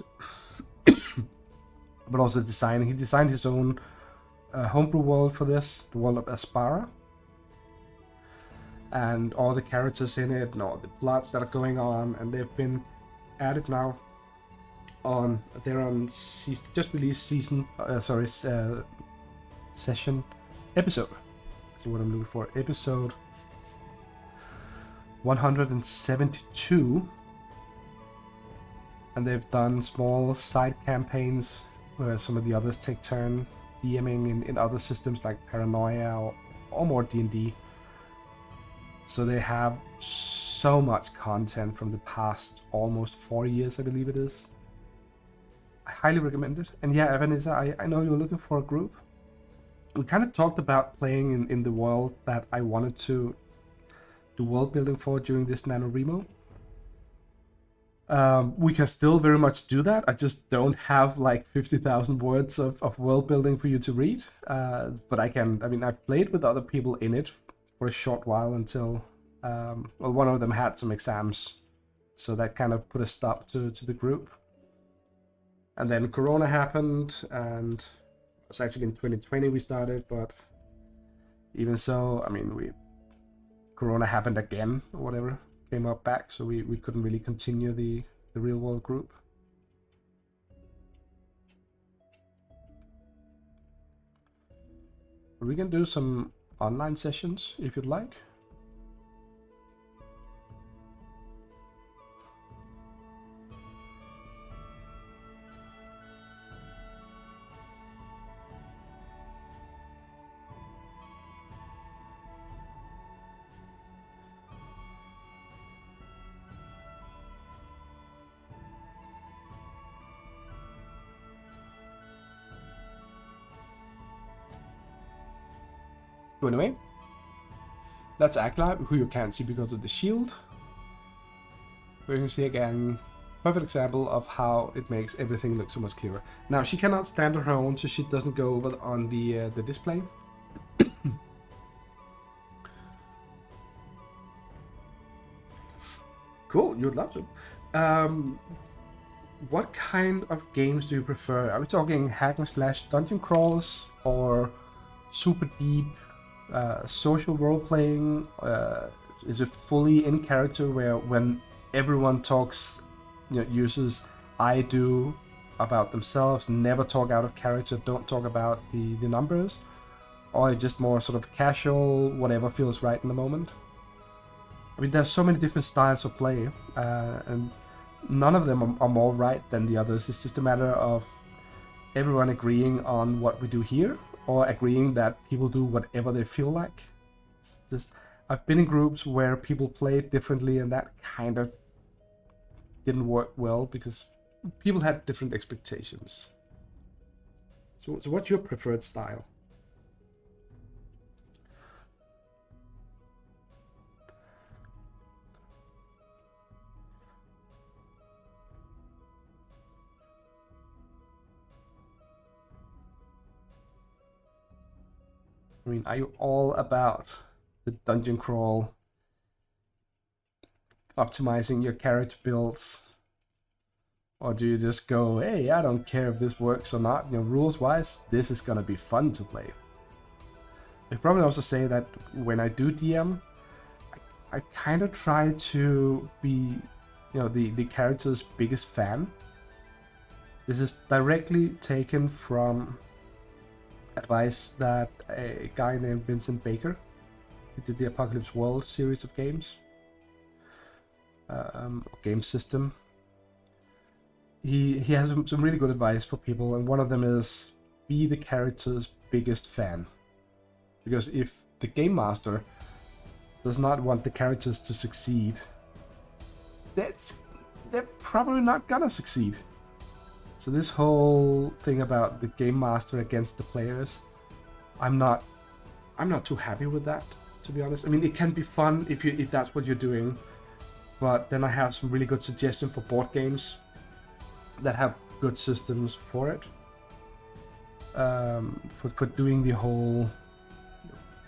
but also designing. He designed his own homebrew world for this, the world of Aspara, and all the characters in it and all the plots that are going on, and they've been added now on. They're on just released session episode. So what I'm looking for, episode 172, and they've done small side campaigns where some of the others take turn DMing in other systems like Paranoia or more D&D. So they have so much content from the past almost 4 years, I believe it is. I highly recommend it. And yeah, Evanisa, I know you're looking for a group. We kind of talked about playing in the world that I wanted to do world building for during this NaNoWriMo. We can still very much do that. I just don't have like 50,000 words of world building for you to read. But I've played with other people in it for a short while until, one of them had some exams. So that kind of put a stop to the group. And then Corona happened, and it was actually in 2020 we started, but even so, Corona happened again, or whatever, came up back, so we couldn't really continue the real world group. But we can do some online sessions if you'd like. So anyway, that's Akla, who you can't see because of the shield. But you can see again, perfect example of how it makes everything look so much clearer. Now she cannot stand on her own, so she doesn't go over on the display. Cool, you would love to. What kind of games do you prefer? Are we talking hack and slash dungeon crawls, or super deep social role playing? Is it fully in character where when everyone talks, uses I do about themselves, never talk out of character, don't talk about the numbers? Or just more sort of casual, whatever feels right in the moment? I mean, there's so many different styles of play, and none of them are more right than the others. It's just a matter of everyone agreeing on what we do here, or agreeing that people do whatever they feel like. It's just, I've been in groups where people play differently, and that kind of didn't work well because people had different expectations. So what's your preferred style? I mean, are you all about the dungeon crawl, optimizing your character builds? Or do you just go, hey, I don't care if this works or not, rules-wise, this is gonna be fun to play. I probably also say that when I do DM, I kind of try to be, the character's biggest fan. This is directly taken from advice that a guy named Vincent Baker, who did the Apocalypse World series of games, game system. He has some really good advice for people, and one of them is be the character's biggest fan. Because if the game master does not want the characters to succeed, they're probably not gonna succeed. So this whole thing about the game master against the players, I'm not too happy with that, to be honest. I mean, it can be fun if that's what you're doing, but then I have some really good suggestions for board games that have good systems for it, for doing the whole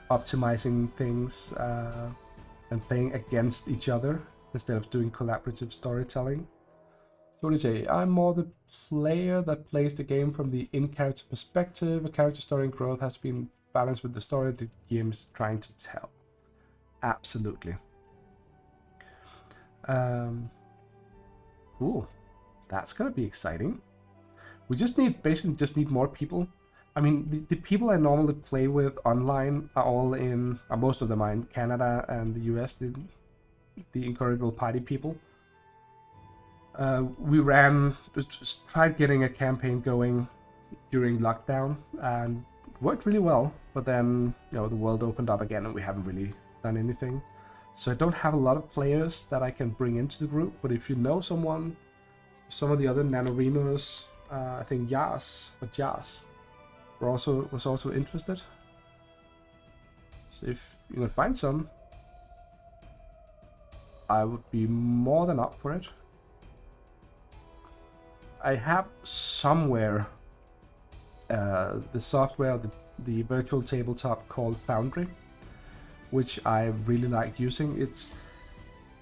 optimizing things and playing against each other instead of doing collaborative storytelling. So what do you say? I'm more the player that plays the game from the in-character perspective. A character story and growth has to be in balance with the story the game is trying to tell. Absolutely. Cool. That's gonna be exciting. We basically just need more people. I mean, the people I normally play with online are most of them are in Canada and the US, the Incorrigible Party people. We just tried getting a campaign going during lockdown and worked really well, but then the world opened up again and we haven't really done anything. So I don't have a lot of players that I can bring into the group, but if you know someone, some of the other NaNoWriMos, I think Jas was also interested. So if you can find some, I would be more than up for it. I have somewhere the software, the virtual tabletop called Foundry, which I really like using. It's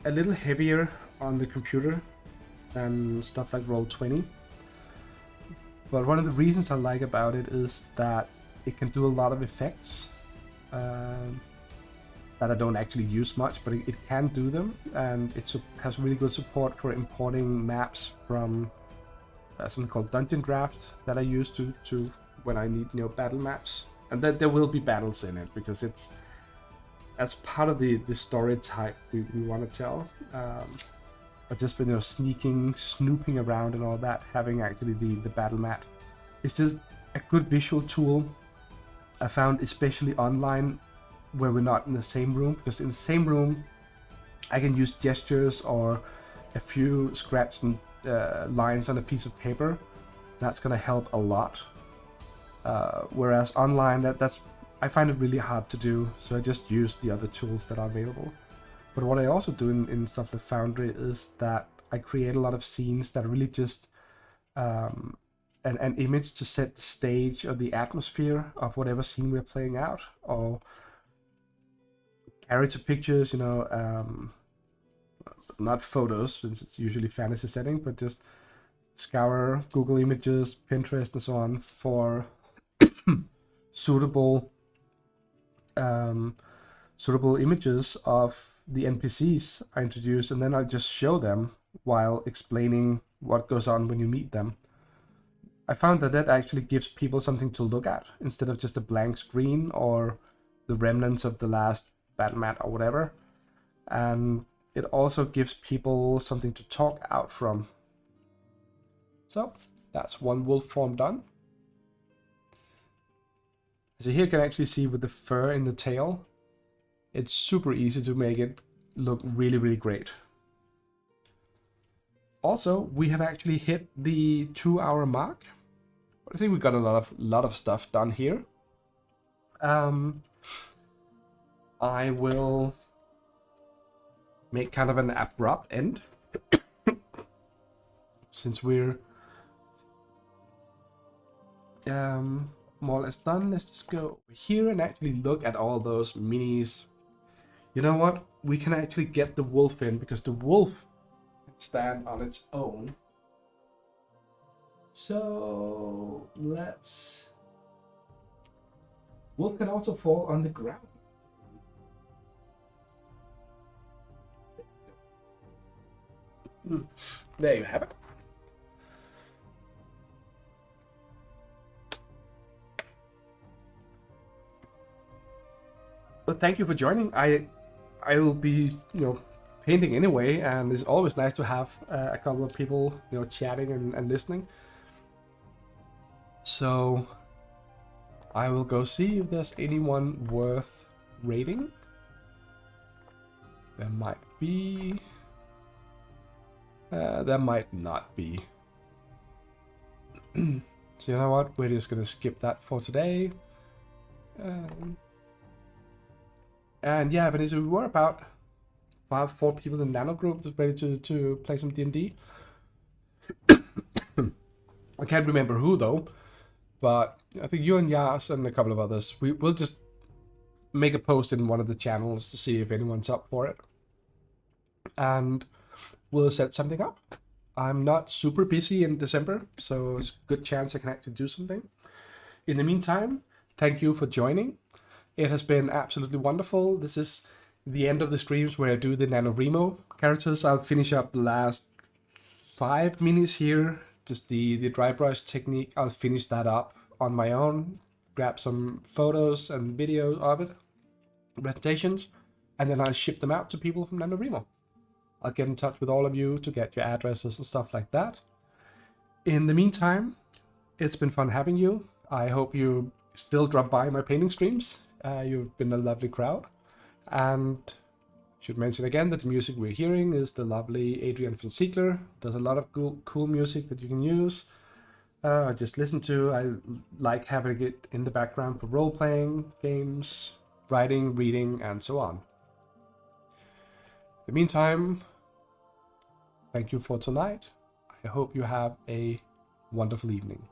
a little heavier on the computer than stuff like Roll20. But one of the reasons I like about it is that it can do a lot of effects that I don't actually use much, but it can do them, and it has really good support for importing maps from something called Dungeon Draft that I use to when I need battle maps, and that there will be battles in it because that's part of the story type we want to tell. But just for snooping around and all that, having actually the battle map, it's just a good visual tool. I found especially online where we're not in the same room, because in the same room I can use gestures or a few scratched lines on a piece of paper. That's gonna help a lot. Whereas online, that's I find it really hard to do, so I just use the other tools that are available. But what I also do in stuff like Foundry is that I create a lot of scenes that really just an image to set the stage or the atmosphere of whatever scene we're playing out, or character pictures, not photos, since it's usually fantasy setting, but just scour Google Images, Pinterest, and so on for suitable suitable images of the NPCs I introduce, and then I just show them while explaining what goes on when you meet them. I found that actually gives people something to look at instead of just a blank screen or the remnants of the last Batman or whatever. And it also gives people something to talk out from. So that's one wolf form done. So here you can actually see with the fur in the tail, it's super easy to make it look really, really great. Also, we have actually hit the 2-hour mark. I think we got a lot of stuff done here. I will make kind of an abrupt end since we're more or less done. Let's just go over here and actually look at all those minis. You know what? We can actually get the wolf in because the wolf can stand on its own. So let's... Wolf can also fall on the ground. There you have it. But thank you for joining. I will be, painting anyway, and it's always nice to have a couple of people, chatting and listening. So I will go see if there's anyone worth rating. There might be. There might not be. So you know what? We're just gonna skip that for today. And yeah, but we were about 4 people in the Nano group that's ready to play some D&D. I can't remember who though, but I think you and Yas and a couple of others. We'll just make a post in one of the channels to see if anyone's up for it, and we'll set something up. I'm not super busy in December, so it's a good chance I can actually do something. In the meantime, thank you for joining. It has been absolutely wonderful. This is the end of the streams where I do the NaNoWriMo characters. I'll finish up the last 5 minis here. Just the dry brush technique. I'll finish that up on my own. Grab some photos and videos of it, presentations, and then I'll ship them out to people from NaNoWriMo. I'll get in touch with all of you to get your addresses and stuff like that. In the meantime, it's been fun having you. I hope you still drop by my painting streams. You've been a lovely crowd. And I should mention again that the music we're hearing is the lovely Adrian van Ziegler. There's a lot of cool music that you can use. Just listen to. I like having it in the background for role-playing games, writing, reading, and so on. In the meantime, thank you for tonight. I hope you have a wonderful evening.